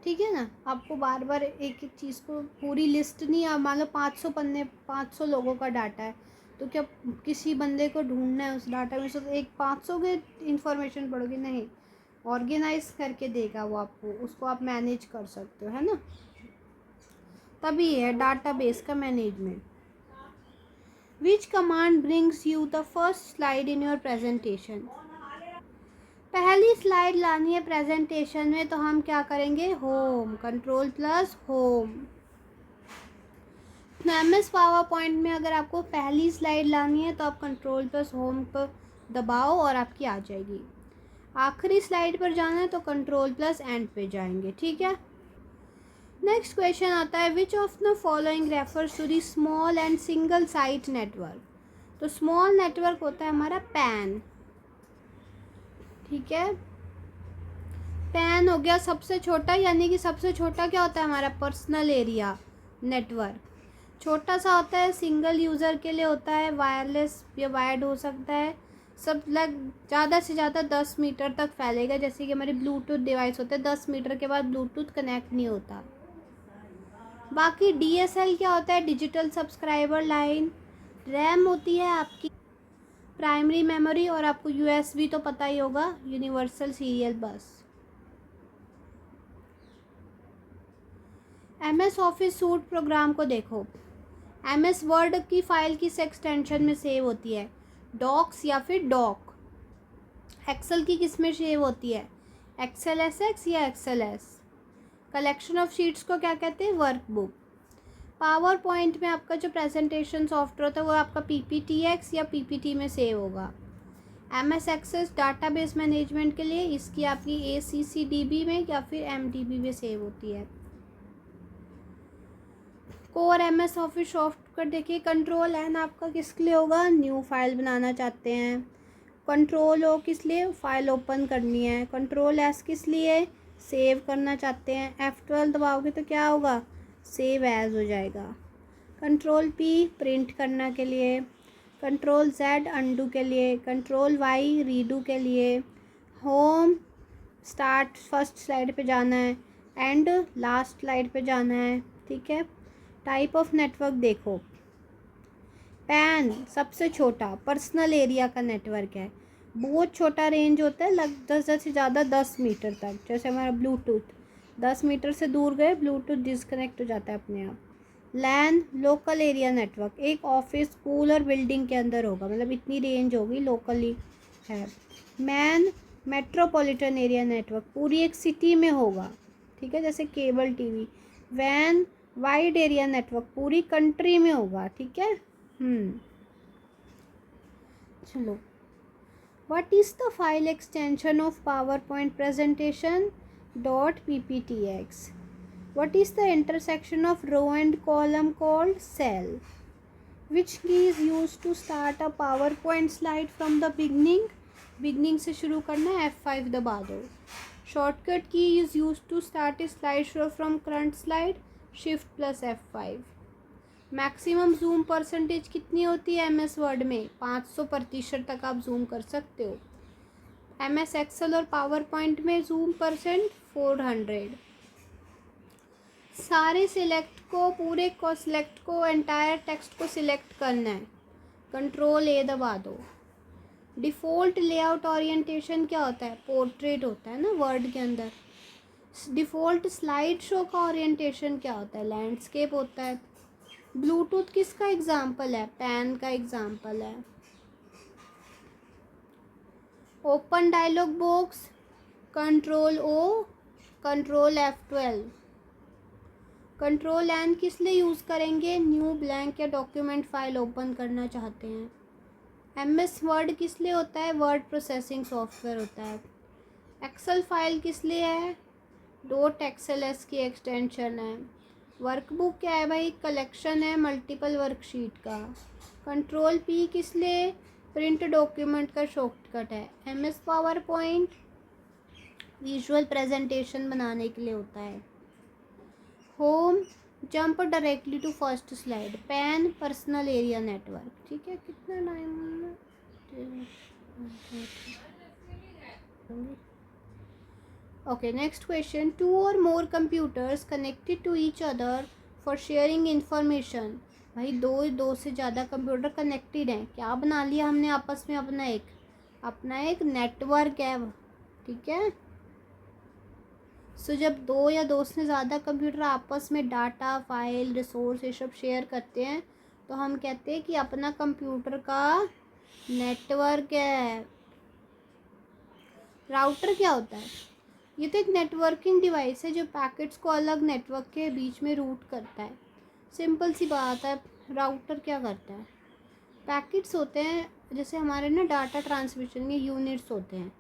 ठीक है ना। आपको बार बार एक एक चीज़ को पूरी लिस्ट नहीं, आप मान लो 500 पन्ने, 500 लोगों का डाटा है, तो क्या किसी बंदे को ढूंढना है उस डाटा में से तो एक 500 के इंफॉर्मेशन पढ़ोगे, नहीं, ऑर्गेनाइज करके देगा वो आपको, उसको आप मैनेज कर सकते हो, है ना। तभी है डाटाबेस का management. Which command brings you the first slide in your presentation, पहली स्लाइड लानी है प्रेजेंटेशन में तो हम क्या करेंगे, home, control plus home. MS power point में अगर आपको पहली स्लाइड लानी है तो आप कंट्रोल प्लस होम पर दबाओ और आपकी आ जाएगी। आखिरी स्लाइड पर जाना है तो कंट्रोल प्लस एंड पे जाएंगे, ठीक है। नेक्स्ट क्वेश्चन आता है, which of the following refers to the small and single site network, तो स्मॉल नेटवर्क होता है हमारा पैन, ठीक है। पैन हो गया सबसे छोटा, यानी कि सबसे छोटा क्या होता है हमारा, पर्सनल एरिया नेटवर्क। छोटा सा होता है, सिंगल यूज़र के लिए होता है, वायरलेस या वायर्ड हो सकता है, सब ज़्यादा से ज़्यादा 10 मीटर तक फैलेगा। जैसे कि हमारे ब्लूटूथ डिवाइस होते हैं, 10 मीटर के बाद ब्लूटूथ कनेक्ट नहीं होता। बाकी DSL क्या होता है, डिजिटल सब्सक्राइबर लाइन। रैम होती है आपकी प्राइमरी मेमोरी, और आपको USB तो पता ही होगा, universal serial bus. MS office suite program को देखो, MS वर्ड की फाइल किस एक्सटेंशन में सेव होती है, डॉक्स या फिर डॉक। एक्सेल की किस में सेव होती है, XLSX या XLS। कलेक्शन ऑफ शीट्स को क्या कहते हैं, वर्कबुक। पावर पॉइंट में आपका जो प्रेजेंटेशन सॉफ्टवेयर होता है वो आपका PPTX या PPT में सेव होगा। MS एक्सेस डाटाबेस मैनेजमेंट के लिए इसकी आपकी ACCDB में या फिर MDB में सेव होती है। कोर MS ऑफिस सॉफ्टवेयर देखिए, कंट्रोल N आपका किस लिए होगा, न्यू फाइल बनाना चाहते हैं। कंट्रोल O किस लिए, फाइल ओपन करनी है। कंट्रोल S किस लिए, सेव करना चाहते हैं। F12 दबाओगे तो क्या होगा, सेव एज हो जाएगा। कंट्रोल P प्रिंट करना के लिए। कंट्रोल Z अंडू के लिए। कंट्रोल Y रीडू के लिए। होम स्टार्ट फर्स्ट स्लाइड पे जाना है, एंड लास्ट स्लाइड पे जाना है, ठीक है। टाइप ऑफ नेटवर्क देखो, पैन सबसे छोटा पर्सनल एरिया का नेटवर्क है, बहुत छोटा रेंज होता है, 10 से ज़्यादा 10 मीटर तक। जैसे हमारा ब्लूटूथ 10 मीटर से दूर गए ब्लूटूथ डिस्कनेक्ट हो जाता है अपने आप। लैन लोकल एरिया नेटवर्क, एक ऑफिस, स्कूल और बिल्डिंग के अंदर होगा, मतलब इतनी रेंज होगी, लोकली है। मैन मेट्रोपॉलिटन एरिया नेटवर्क, पूरी एक सिटी में होगा, ठीक है, जैसे केबल टीवी। वैन वाइड एरिया नेटवर्क, पूरी कंट्री में होगा, ठीक है। चलो, what is the file extension of power point presentation, .pptx। What is the intersection of row and column called cell? Which key is used to start a PowerPoint slide from the beginning? Beginning से शुरू करना है, F5 दबा दो। Shortcut key is use to start a slide show from current slide, shift plus F5। Maximum zoom percentage कितनी होती है MS word में? 500% तक आप जूम कर सकते हो। MS एक्सेल और पावर पॉइंट में जूम परसेंट 400। सारे सिलेक्ट को, पूरे को सिलेक्ट को, एंटायर टेक्स्ट को सिलेक्ट करना है, कंट्रोल A दबा दो। डिफ़ॉल्ट लेआउट ओरिएंटेशन क्या होता है? पोर्ट्रेट होता है ना वर्ड के अंदर। डिफ़ॉल्ट स्लाइड शो का ओरिएंटेशन क्या होता है? लैंडस्केप होता है। ब्लूटूथ किसका एग्जाम्पल है? पैन का एग्जाम्पल है। Open dialog box, control O, control F12। Control N किस लिए यूज़ करेंगे? न्यू ब्लैंक या डॉक्यूमेंट फाइल ओपन करना चाहते हैं। MS वर्ड किस लिए होता है? वर्ड प्रोसेसिंग सॉफ्टवेयर होता है। एक्सेल फाइल किस लिए है? .xls की एक्सटेंशन है। वर्कबुक क्या है भाई? कलेक्शन है मल्टीपल वर्कशीट का। कंट्रोल P किस लिए? प्रिंट डॉक्यूमेंट का शॉर्टकट है। MS PowerPoint visual presentation बनाने के लिए होता है। Home, jump directly to first slide. PAN, personal area network. ठीक है, कितना टाइम? Okay, next question. 2 और more computers connected to each other for sharing information. भाई दो से ज़्यादा कंप्यूटर कनेक्टेड हैं, क्या बना लिया हमने आपस में? अपना एक नेटवर्क है, ठीक है। सो जब दो या दो से ज़्यादा कंप्यूटर आपस में डाटा, फाइल, रिसोर्स ये सब शेयर करते हैं तो हम कहते हैं कि अपना कंप्यूटर का नेटवर्क है। राउटर क्या होता है? ये तो एक नेटवर्किंग डिवाइस है जो पैकेट्स को अलग नेटवर्क के बीच में रूट करता है। सिंपल सी बात है। राउटर क्या करता है? पैकेट्स होते हैं, जैसे हमारे ना डाटा ट्रांसमिशन के यूनिट्स होते हैं।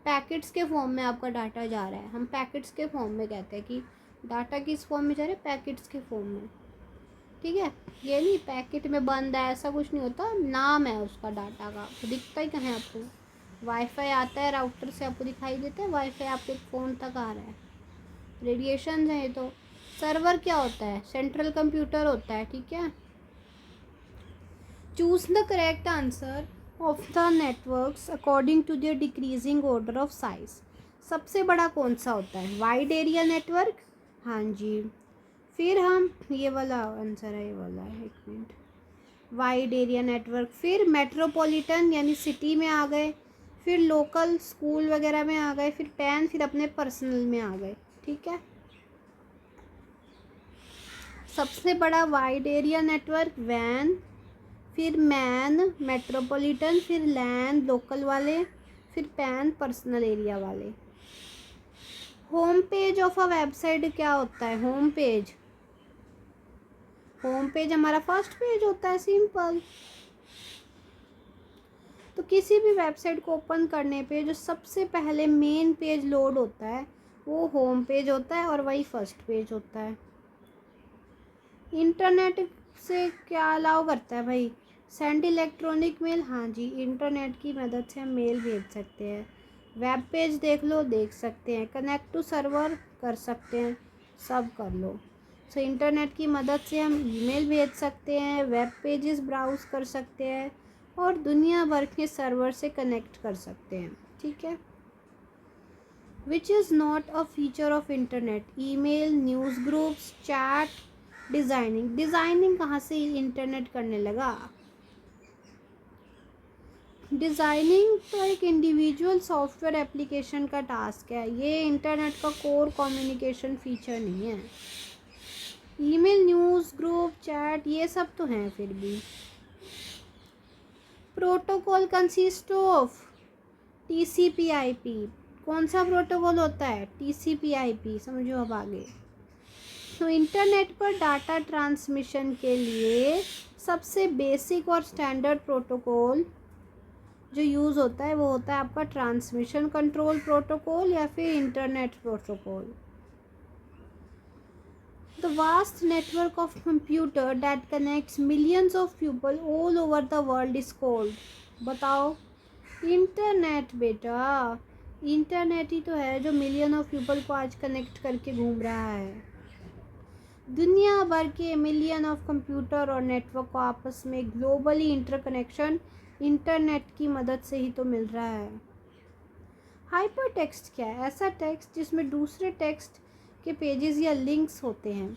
पैकेट्स के फॉर्म में आपका डाटा जा रहा है, हम पैकेट्स के फॉर्म में कहते हैं कि डाटा किस फॉर्म में जा रहा है? पैकेट्स के फॉर्म में, ठीक है। ये नहीं पैकेट में बंद है, ऐसा कुछ नहीं होता, नाम है उसका डाटा का। तो दिखता ही कहाँ है आपको? वाईफाई आता है राउटर से, आपको दिखाई देता है वाईफाई आपके फ़ोन तक आ रहा है। रेडिएशन है। तो सर्वर क्या होता है? सेंट्रल कंप्यूटर होता है, ठीक है। Choose the correct answer of the networks according to their decreasing order of size. सबसे बड़ा कौन सा होता है? Wide area network. हाँ जी। फिर हम ये वाला आंसर है, ये वाला है, एक मिनट। वाइड एरिया नेटवर्क, फिर मेट्रोपॉलिटन यानी सिटी में आ गए, फिर लोकल स्कूल वगैरह में आ गए, फिर पैन, फिर अपने पर्सनल में आ गए, ठीक है। सबसे बड़ा वाइड एरिया नेटवर्क वैन, फिर मैन मेट्रोपॉलिटन, फिर लैन लोकल वाले, फिर पैन पर्सनल एरिया वाले। Home page of a website क्या होता है? होम पेज हमारा फर्स्ट पेज होता है, सिंपल। तो किसी भी वेबसाइट को ओपन करने पे जो सबसे पहले मेन पेज लोड होता है वो होम पेज होता है और वही फर्स्ट पेज होता है। इंटरनेट से क्या अलाउ करता है भाई? Send electronic mail. हाँ जी, इंटरनेट की मदद से हम मेल भेज सकते हैं। वेब पेज देख लो, देख सकते हैं। कनेक्ट टू सर्वर कर सकते हैं, सब कर लो। सो इंटरनेट की मदद से हम ईमेल भेज सकते हैं, वेब पेजेस ब्राउज़ कर सकते हैं और दुनिया भर के सर्वर से कनेक्ट कर सकते हैं, ठीक है। Which is not a feature of internet? Email, news groups, chat, designing. Designing कहाँ से इंटरनेट करने लगा? डिज़ाइनिंग तो एक इंडिविजुअल सॉफ्टवेयर एप्लीकेशन का टास्क है, ये इंटरनेट का कोर कम्युनिकेशन फीचर नहीं है। ईमेल, न्यूज़ ग्रुप, चैट ये सब तो हैं फिर भी। Protocol consist of TCP/IP। कौन सा प्रोटोकॉल होता है? TCP/IP। समझो अब आगे। तो इंटरनेट पर डाटा ट्रांसमिशन के लिए सबसे बेसिक और स्टैंडर्ड प्रोटोकॉल जो यूज़ होता है वो होता है आपका ट्रांसमिशन कंट्रोल प्रोटोकॉल या फिर internet protocol. The vast network of computer that connects millions of people all over the world is called. बताओ। इंटरनेट बेटा। इंटरनेट ही तो है जो मिलियन ऑफ पीपल को आज कनेक्ट करके घूम रहा है। दुनिया भर के मिलियन ऑफ कंप्यूटर और नेटवर्क को आपस में ग्लोबली इंटरकनेक्शन इंटरनेट की मदद से ही तो मिल रहा है। हाइपर टेक्स्ट क्या है? ऐसा टेक्स्ट जिसमें दूसरे टेक्स्ट के पेजेस या लिंक्स होते हैं।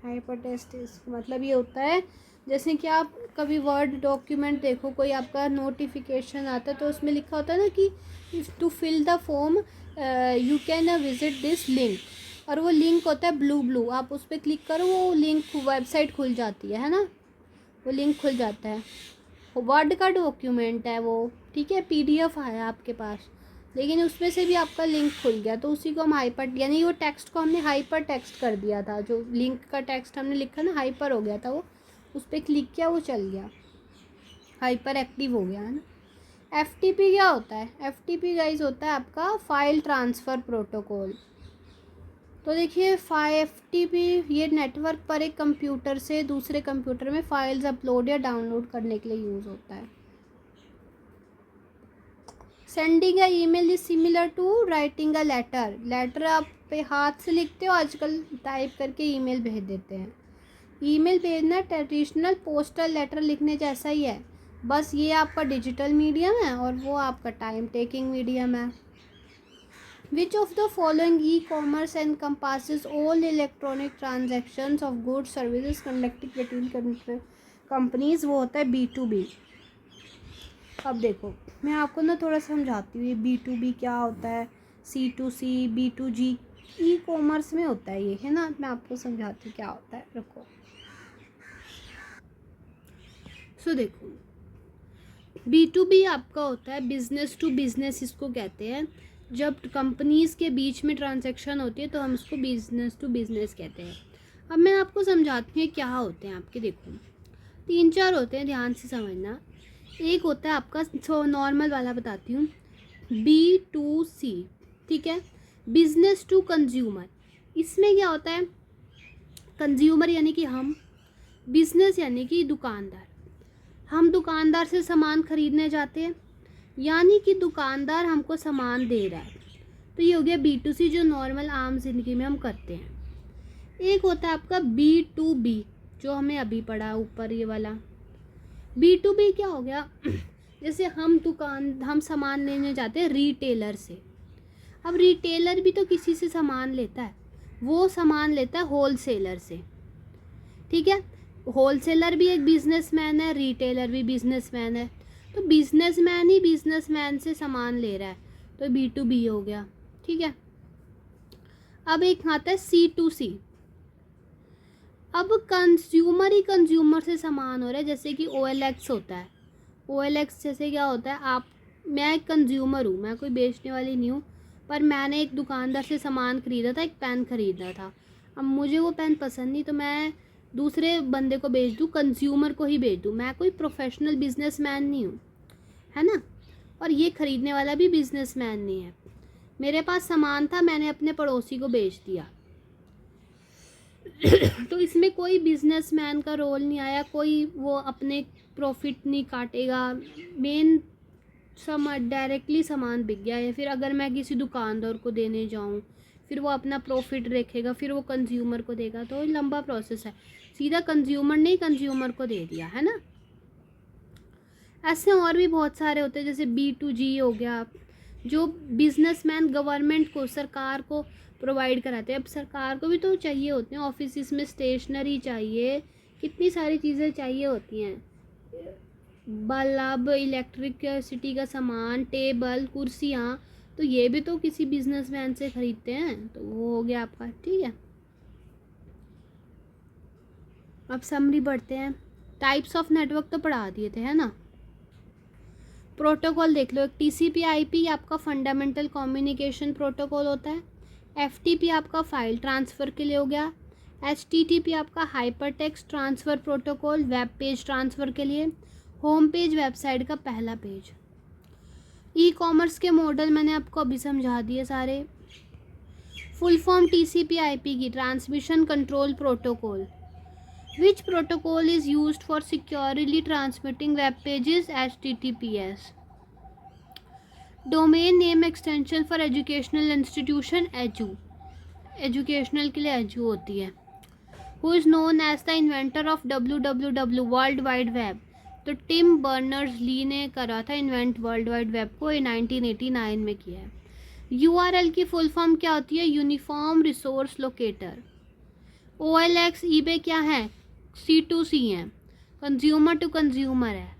हाइपर टेक्स्ट मतलब ये होता है जैसे कि आप कभी वर्ड डॉक्यूमेंट देखो, कोई आपका नोटिफिकेशन आता है तो उसमें लिखा होता है ना कि to fill the form you can visit this link, और वो लिंक होता है ब्लू, आप उस पर क्लिक करो वो लिंक वेबसाइट खुल जाती है ना, वो लिंक खुल जाता है। वर्ड का डॉक्यूमेंट है वो, ठीक है, PDF है आपके पास, लेकिन उसमें से भी आपका लिंक खुल गया तो उसी को हम हाइपर, यानी वो टेक्स्ट को हमने हाइपर टेक्स्ट कर दिया था। जो लिंक का टेक्स्ट हमने लिखा ना, हाइपर हो गया था वो, उस पर क्लिक किया वो चल गया, हाइपर एक्टिव हो गया है ना। FTP क्या होता है? FTP गाइज होता है आपका फाइल ट्रांसफ़र प्रोटोकॉल। तो देखिए FTP ये नेटवर्क पर एक कंप्यूटर से दूसरे कंप्यूटर में फाइल्स अपलोड या डाउनलोड करने के लिए यूज़ होता है। Sending a email is similar to writing a letter आप पे हाथ से लिखते हो, आजकल टाइप करके ईमेल भेज देते हैं। ईमेल भेजना ट्रेडिशनल पोस्टल लेटर लिखने जैसा ही है, बस ये आपका डिजिटल मीडियम है और वो आपका टाइम टेकिंग मीडियम है। Which of the following e-commerce encompasses all electronic transactions of goods services conducted between companies? वो होता है B2B। अब देखो मैं आपको ना थोड़ा समझाती हूँ ये B2B क्या होता है, C2C, B2G ई-कॉमर्स में होता है ये, है ना। मैं आपको समझाती हूँ क्या होता है, रुको। सो देखो B2B आपका होता है बिजनेस टू बिजनेस, इसको कहते हैं। जब कंपनीज के बीच में ट्रांजैक्शन होती है तो हम इसको बिजनेस टू बिजनेस कहते हैं। अब मैं आपको समझाती हूँ क्या होते हैं आपके। देखो 3-4 होते हैं, ध्यान से समझना। एक होता है आपका नॉर्मल वाला बताती हूँ, B2C, ठीक है, बिजनेस टू कंज्यूमर। इसमें क्या होता है, कंज्यूमर यानी कि हम, बिजनेस यानी कि दुकानदार। हम दुकानदार से सामान खरीदने जाते हैं, यानी कि दुकानदार हमको सामान दे रहा है, तो ये हो गया B2C जो नॉर्मल आम जिंदगी में हम करते हैं। एक होता है आपका B2B जो हमें अभी पढ़ा ऊपर ये वाला। B2B क्या हो गया, जैसे हम सामान लेने जाते हैं रिटेलर से। अब रिटेलर भी तो किसी से सामान लेता है, वो सामान लेता है होलसेलर से, ठीक है। होलसेलर भी एक बिजनेसमैन है, रिटेलर भी बिजनेसमैन है, तो बिजनेसमैन ही बिजनेसमैन से सामान ले रहा है, तो B2B हो गया, ठीक है। अब एक आता है C2C। अब कंज्यूमर ही कंज्यूमर से सामान हो रहा है, जैसे कि OLX होता है। OLX जैसे क्या होता है, मैं एक कंज्यूमर हूँ, मैं कोई बेचने वाली नहीं हूँ, पर मैंने एक दुकानदार से सामान खरीदा था, एक पेन खरीदा था। अब मुझे वो पेन पसंद नहीं तो मैं दूसरे बंदे को बेच दूँ, कंज्यूमर को ही बेच दूँ। मैं कोई प्रोफेशनल बिजनेसमैन नहीं हूँ, है ना, और ये ख़रीदने वाला भी बिजनेसमैन नहीं है। मेरे पास सामान था, मैंने अपने पड़ोसी को बेच दिया तो इसमें कोई बिजनेसमैन का रोल नहीं आया, कोई वो अपने प्रॉफिट नहीं काटेगा। मेन डायरेक्टली सामान बिक गया, या फिर अगर मैं किसी दुकानदार को देने जाऊँ फिर वो अपना प्रॉफिट रखेगा, फिर वो कंज्यूमर को देगा, तो लंबा प्रोसेस है। सीधा कंज्यूमर ने कंज्यूमर को दे दिया, है ना। ऐसे और भी बहुत सारे होते हैं, जैसे B2G हो गया, जो बिजनेसमैन गवर्नमेंट को, सरकार को प्रोवाइड कराते हैं। अब सरकार को भी तो चाहिए होते हैं, ऑफिस में स्टेशनरी चाहिए, कितनी सारी चीज़ें चाहिए होती हैं, बल्ब, इलेक्ट्रिसिटी का सामान, टेबल, कुर्सियाँ, तो ये भी तो किसी बिजनेसमैन से ख़रीदते हैं, तो वो हो गया आपका, ठीक है। अब समरी बढ़ते हैं। टाइप्स ऑफ नेटवर्क तो पढ़ा दिए थे, है ना। प्रोटोकॉल देख लो, एक TCP/IP आपका फंडामेंटल कम्युनिकेशन प्रोटोकॉल होता है। FTP आपका फाइल ट्रांसफ़र के लिए हो गया। HTTP आपका hyper text transfer protocol, web page transfer के लिए। होम पेज वेबसाइट का पहला पेज। ई-कॉमर्स के मॉडल मैंने आपको अभी समझा दिए सारे। फुल फॉर्म TCP/IP की, transmission control protocol. Which protocol is used for securely transmitting web pages? HTTPS. Domain name extension for educational institution, educational के लिए एजू होती है। Who is known as the inventor of WWW world wide web, तो Tim Berners Lee ने करा था invent world wide web को, 1989 में किया है। URL की फुल फॉर्म क्या होती है? Uniform resource locator. OLX eBay क्या है? C2C है, कंज्यूमर टू कंज्यूमर है।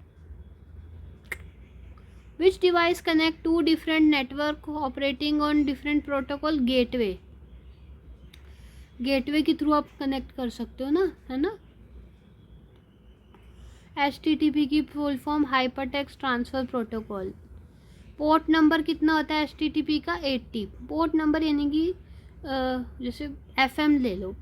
Which device connect to different network operating on different protocol? Gateway. Gateway के थ्रू आप कनेक्ट कर सकते हो ना, है ना। HTTP की full form hyper text transfer protocol. Port number कितना होता है HTTP का? 80। पोर्ट नंबर यानी कि जैसे FM ले लो,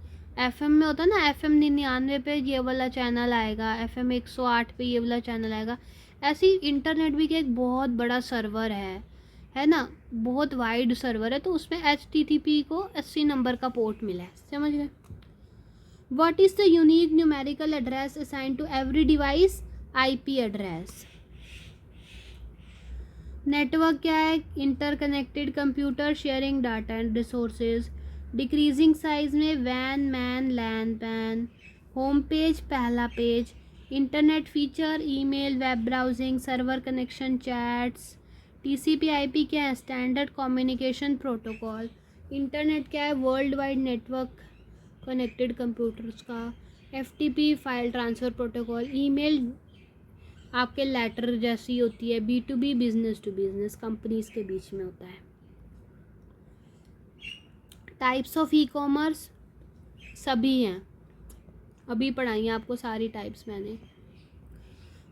FM में होता है ना, FM 99 पे ये वाला चैनल आएगा, FM 108 पे ये वाला चैनल आएगा। ऐसे ही इंटरनेट भी एक बहुत बड़ा सर्वर है ना, बहुत वाइड सर्वर है, तो उसमें HTTP को 80 नंबर का पोर्ट मिला है, समझ गए। What is the unique numerical address assign to every device? IP address. Network क्या है? Interconnected computer sharing data and resources. Decreasing size में वैन, MAN, LAN, PAN. Home page, पहला पेज। Internet feature, email, web browsing, server connection, chats. TCP/IP क्या है? Standard communication protocol. Internet क्या है? World wide network connected computers का। FTP file transfer protocol. Email आपके लेटर जैसी होती है। B2B business to business, companies के बीच में होता है। टाइप्स ऑफ E-कॉमर्स सभी हैं, अभी पढ़ाई है आपको सारी टाइप्स मैंने।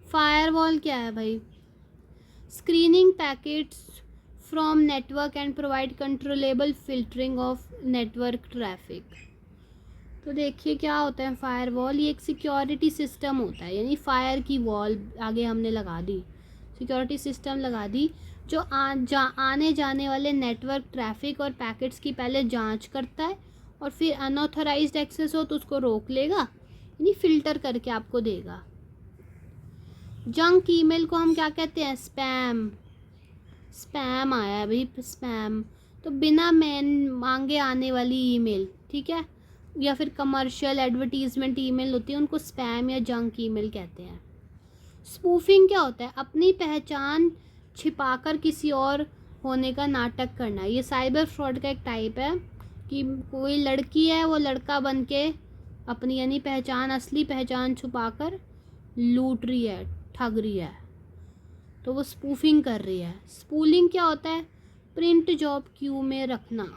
फायरवॉल क्या है भाई? Screening packets from network and provide controllable filtering of network traffic. तो देखिए क्या होता है फायरवॉल, ये एक सिक्योरिटी सिस्टम होता है, यानी फायर की वॉल आगे हमने लगा दी, सिक्योरिटी सिस्टम लगा दी, जो आने जाने वाले नेटवर्क ट्रैफिक और पैकेट्स की पहले जांच करता है, और फिर अनऑथराइज्ड एक्सेस हो तो उसको रोक लेगा, यानी फ़िल्टर करके आपको देगा। जंक ईमेल को हम क्या कहते हैं? स्पैम। स्पैम आया है भाई, स्पैम तो बिना मांगे आने वाली ईमेल, ठीक है, या फिर कमर्शियल एडवर्टीजमेंट ईमेल होती है, उनको स्पैम या जंक ईमेल कहते हैं। स्पूफिंग क्या होता है? अपनी पहचान छिपाकर किसी और होने का नाटक करना। ये साइबर फ्रॉड का एक टाइप है कि कोई लड़की है, वो लड़का बन के अपनी यानी पहचान, असली पहचान छुपाकर लूट रही है, ठग रही है, तो वो स्पूफिंग कर रही है। स्पूलिंग क्या होता है? प्रिंट जॉब क्यू में रखना,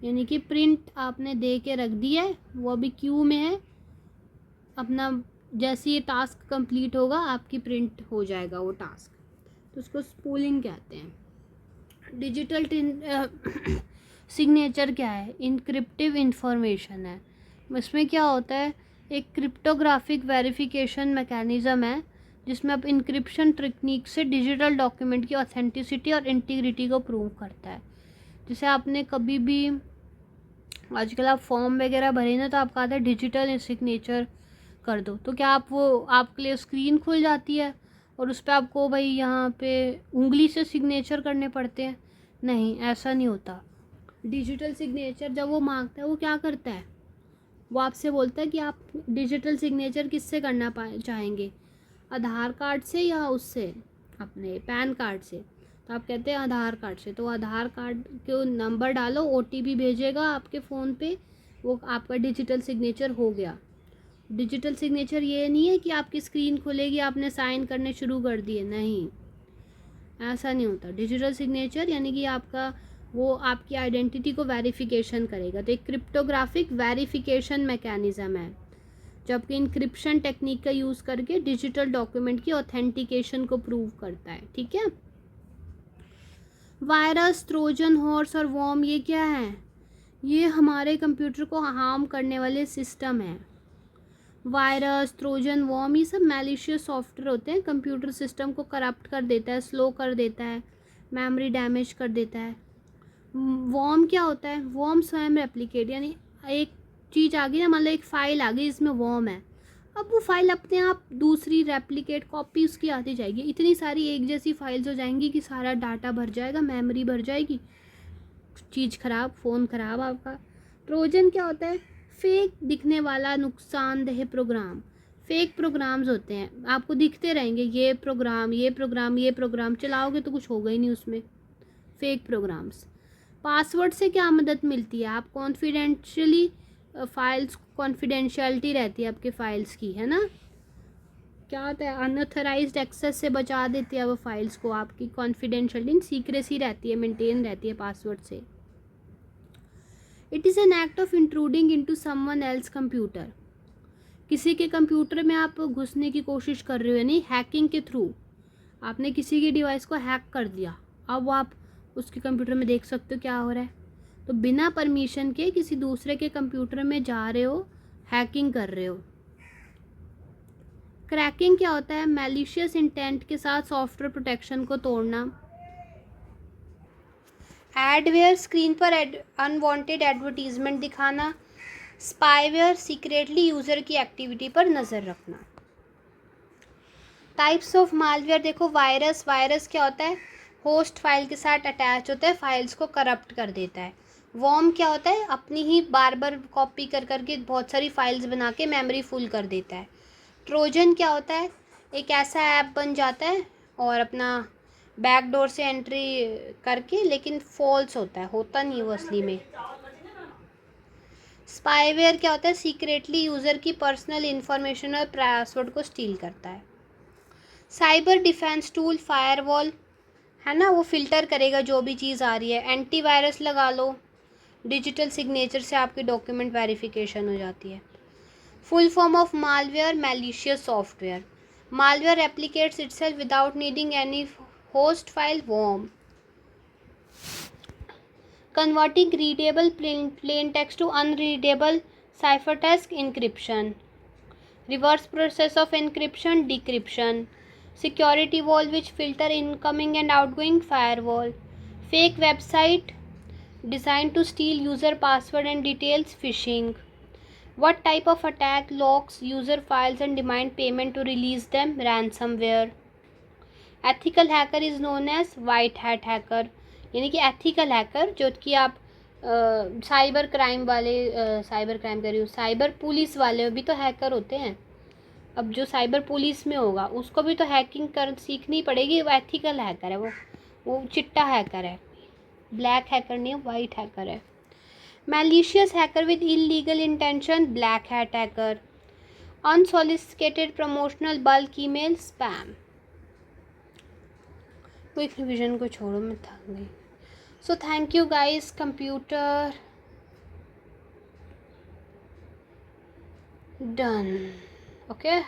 यानी कि प्रिंट आपने दे के रख दिया है, वो अभी क्यू में है, अपना जैसे ये टास्क कंप्लीट होगा आपकी प्रिंट हो जाएगा वो टास्क, तो उसको स्पूलिंग कहते हैं। डिजिटल सिग्नेचर क्या है? इनक्रिप्टिव इंफॉर्मेशन है। इसमें क्या होता है? एक क्रिप्टोग्राफिक वेरिफिकेशन मैकेनिज़्म है, जिसमें अब इंक्रिप्शन टेक्निक से डिजिटल डॉक्यूमेंट की ऑथेंटिसिटी और इंटीग्रिटी को प्रूव करता है। जैसे आपने कभी भी आजकल आप फॉर्म वगैरह भरे ना, तो आपका आता है डिजिटल सिग्नेचर कर दो, तो क्या आप वो आपके लिए स्क्रीन खुल जाती है और उस पर आपको भाई यहाँ पे उंगली से सिग्नेचर करने पड़ते हैं? नहीं, ऐसा नहीं होता। डिजिटल सिग्नेचर जब वो मांगता है, वो क्या करता है? वो आपसे बोलता है कि आप डिजिटल सिग्नेचर किससे करना चाहेंगे, आधार कार्ड से या उससे अपने पैन कार्ड से? तो आप कहते हैं आधार कार्ड से, तो आधार कार्ड के नंबर डालो, OTP भेजेगा आपके फ़ोन पे, वो आपका डिजिटल सिग्नेचर हो गया। डिजिटल सिग्नेचर ये नहीं है कि आपकी स्क्रीन खुलेगी, आपने साइन करने शुरू कर दिए, नहीं, ऐसा नहीं होता। डिजिटल सिग्नेचर यानी कि आपका वो आपकी आइडेंटिटी को वेरिफिकेशन करेगा, तो एक क्रिप्टोग्राफिक वेरिफिकेशन मैकेनिज़्म है, जबकि इंक्रिप्शन टेक्निक का यूज़ करके डिजिटल डॉक्यूमेंट की ऑथेंटिकेशन को प्रूव करता है, ठीक है। वायरस, ट्रोजन हॉर्स और वॉर्म, ये क्या है? ये हमारे कंप्यूटर को हार्म करने वाले सिस्टम हैं। वायरस, ट्रोजन, वॉर्म, ये सब मैलिशियस सॉफ्टवेयर होते हैं, कंप्यूटर सिस्टम को करप्ट कर देता है, स्लो कर देता है, मेमोरी डैमेज कर देता है। वॉर्म क्या होता है? वॉर्म स्वयं रेप्लिकेट, यानी एक चीज़ आ गई ना, मतलब एक फ़ाइल आ गई जिसमें वॉर्म है, अब वो फाइल अपने आप दूसरी रेप्लिकेट कॉपी उसकी आती जाएगी, इतनी सारी एक जैसी फाइल्स हो जाएंगी कि सारा डाटा भर जाएगा, मेमोरी भर जाएगी, चीज़ ख़राब, फ़ोन ख़राब आपका। ट्रोजन क्या होता है? फेक दिखने वाला नुकसानदेह प्रोग्राम। फेक प्रोग्राम्स होते हैं, आपको दिखते रहेंगे ये प्रोग्राम ये प्रोग्राम ये प्रोग्राम, चलाओगे तो कुछ होगा ही नहीं उसमें। Fake programmes. पासवर्ड से क्या मदद मिलती है? आप कॉन्फिडेंशियली फाइल्स, कॉन्फिडेंशियलिटी रहती है आपके फाइल्स की, है ना। क्या होता है? अनऑथराइज्ड एक्सेस से बचा देती है वो फाइल्स को, आपकी कॉन्फिडेंशियलिटी, सीक्रेसी रहती है, मेंटेन रहती है पासवर्ड से। It is an act of intruding into someone else computer. किसी के कंप्यूटर में आप घुसने की कोशिश कर रहे हो, यानी हैकिंग के थ्रू आपने किसी की डिवाइस को हैक कर दिया, अब आप उसके कंप्यूटर में देख सकते हो क्या हो रहा है। तो बिना परमिशन के किसी दूसरे के कंप्यूटर में जा रहे हो, हैकिंग कर रहे हो। क्रैकिंग क्या होता है? मैलिशियस इंटेंट के साथ सॉफ्टवेयर प्रोटेक्शन को तोड़ना। एडवेयर, स्क्रीन पर अनवांटेड एडवर्टीजमेंट दिखाना। स्पाईवेयर, सीक्रेटली यूज़र की एक्टिविटी पर नज़र रखना। टाइप्स ऑफ मालवेयर देखो। वायरस, वायरस क्या होता है? होस्ट फाइल के साथ अटैच होता है, फाइल्स को करप्ट कर देता है। वॉर्म क्या होता है? अपनी ही बार बार कॉपी कर करके बहुत सारी फाइल्स बना के मेमोरी फुल कर देता है। ट्रोजन क्या होता है? एक ऐसा ऐप बन जाता है और अपना बैकडोर से एंट्री करके, लेकिन फॉल्स होता है, होता नहीं वो असली में। स्पाईवेयर क्या होता है? सीक्रेटली यूज़र की पर्सनल इन्फॉर्मेशन और पासवर्ड को स्टील करता है। साइबर डिफेंस टूल, फायरवॉल, है ना, वो फ़िल्टर करेगा जो भी चीज़ आ रही है। एंटीवायरस लगा लो, डिजिटल सिग्नेचर से आपकी डॉक्यूमेंट वेरिफिकेशन हो जाती है। Full form of malware, malicious software. Malware replicates itself without needing any host file. worm, converting readable plain text to unreadable ciphertext. Encryption, reverse process of encryption, decryption. Security wall which filter incoming and outgoing. Firewall, fake website designed to steal user password and details. Phishing, what type of attack locks user files and demand payment to release them? Ransomware. Ethical hacker is known as white hat hacker, यानी कि ethical hacker जो कि आप cyber crime वाले, cyber crime कर रही हूँ, cyber police वाले भी तो हैकर होते हैं। अब जो साइबर पुलिस में होगा उसको भी तो हैकिंग कर सीखनी पड़ेगी, वो एथिकल हैकर है, वो चिट्टा हैकर है, ब्लैक हैकर नहीं है, वाइट हैकर है। Malicious hacker with illegal intention, black hat hacker. Unsolicited promotional bulk email, spam. Quick revision को छोड़ो, मैं थक गई। So thank you guys. Computer done, okay.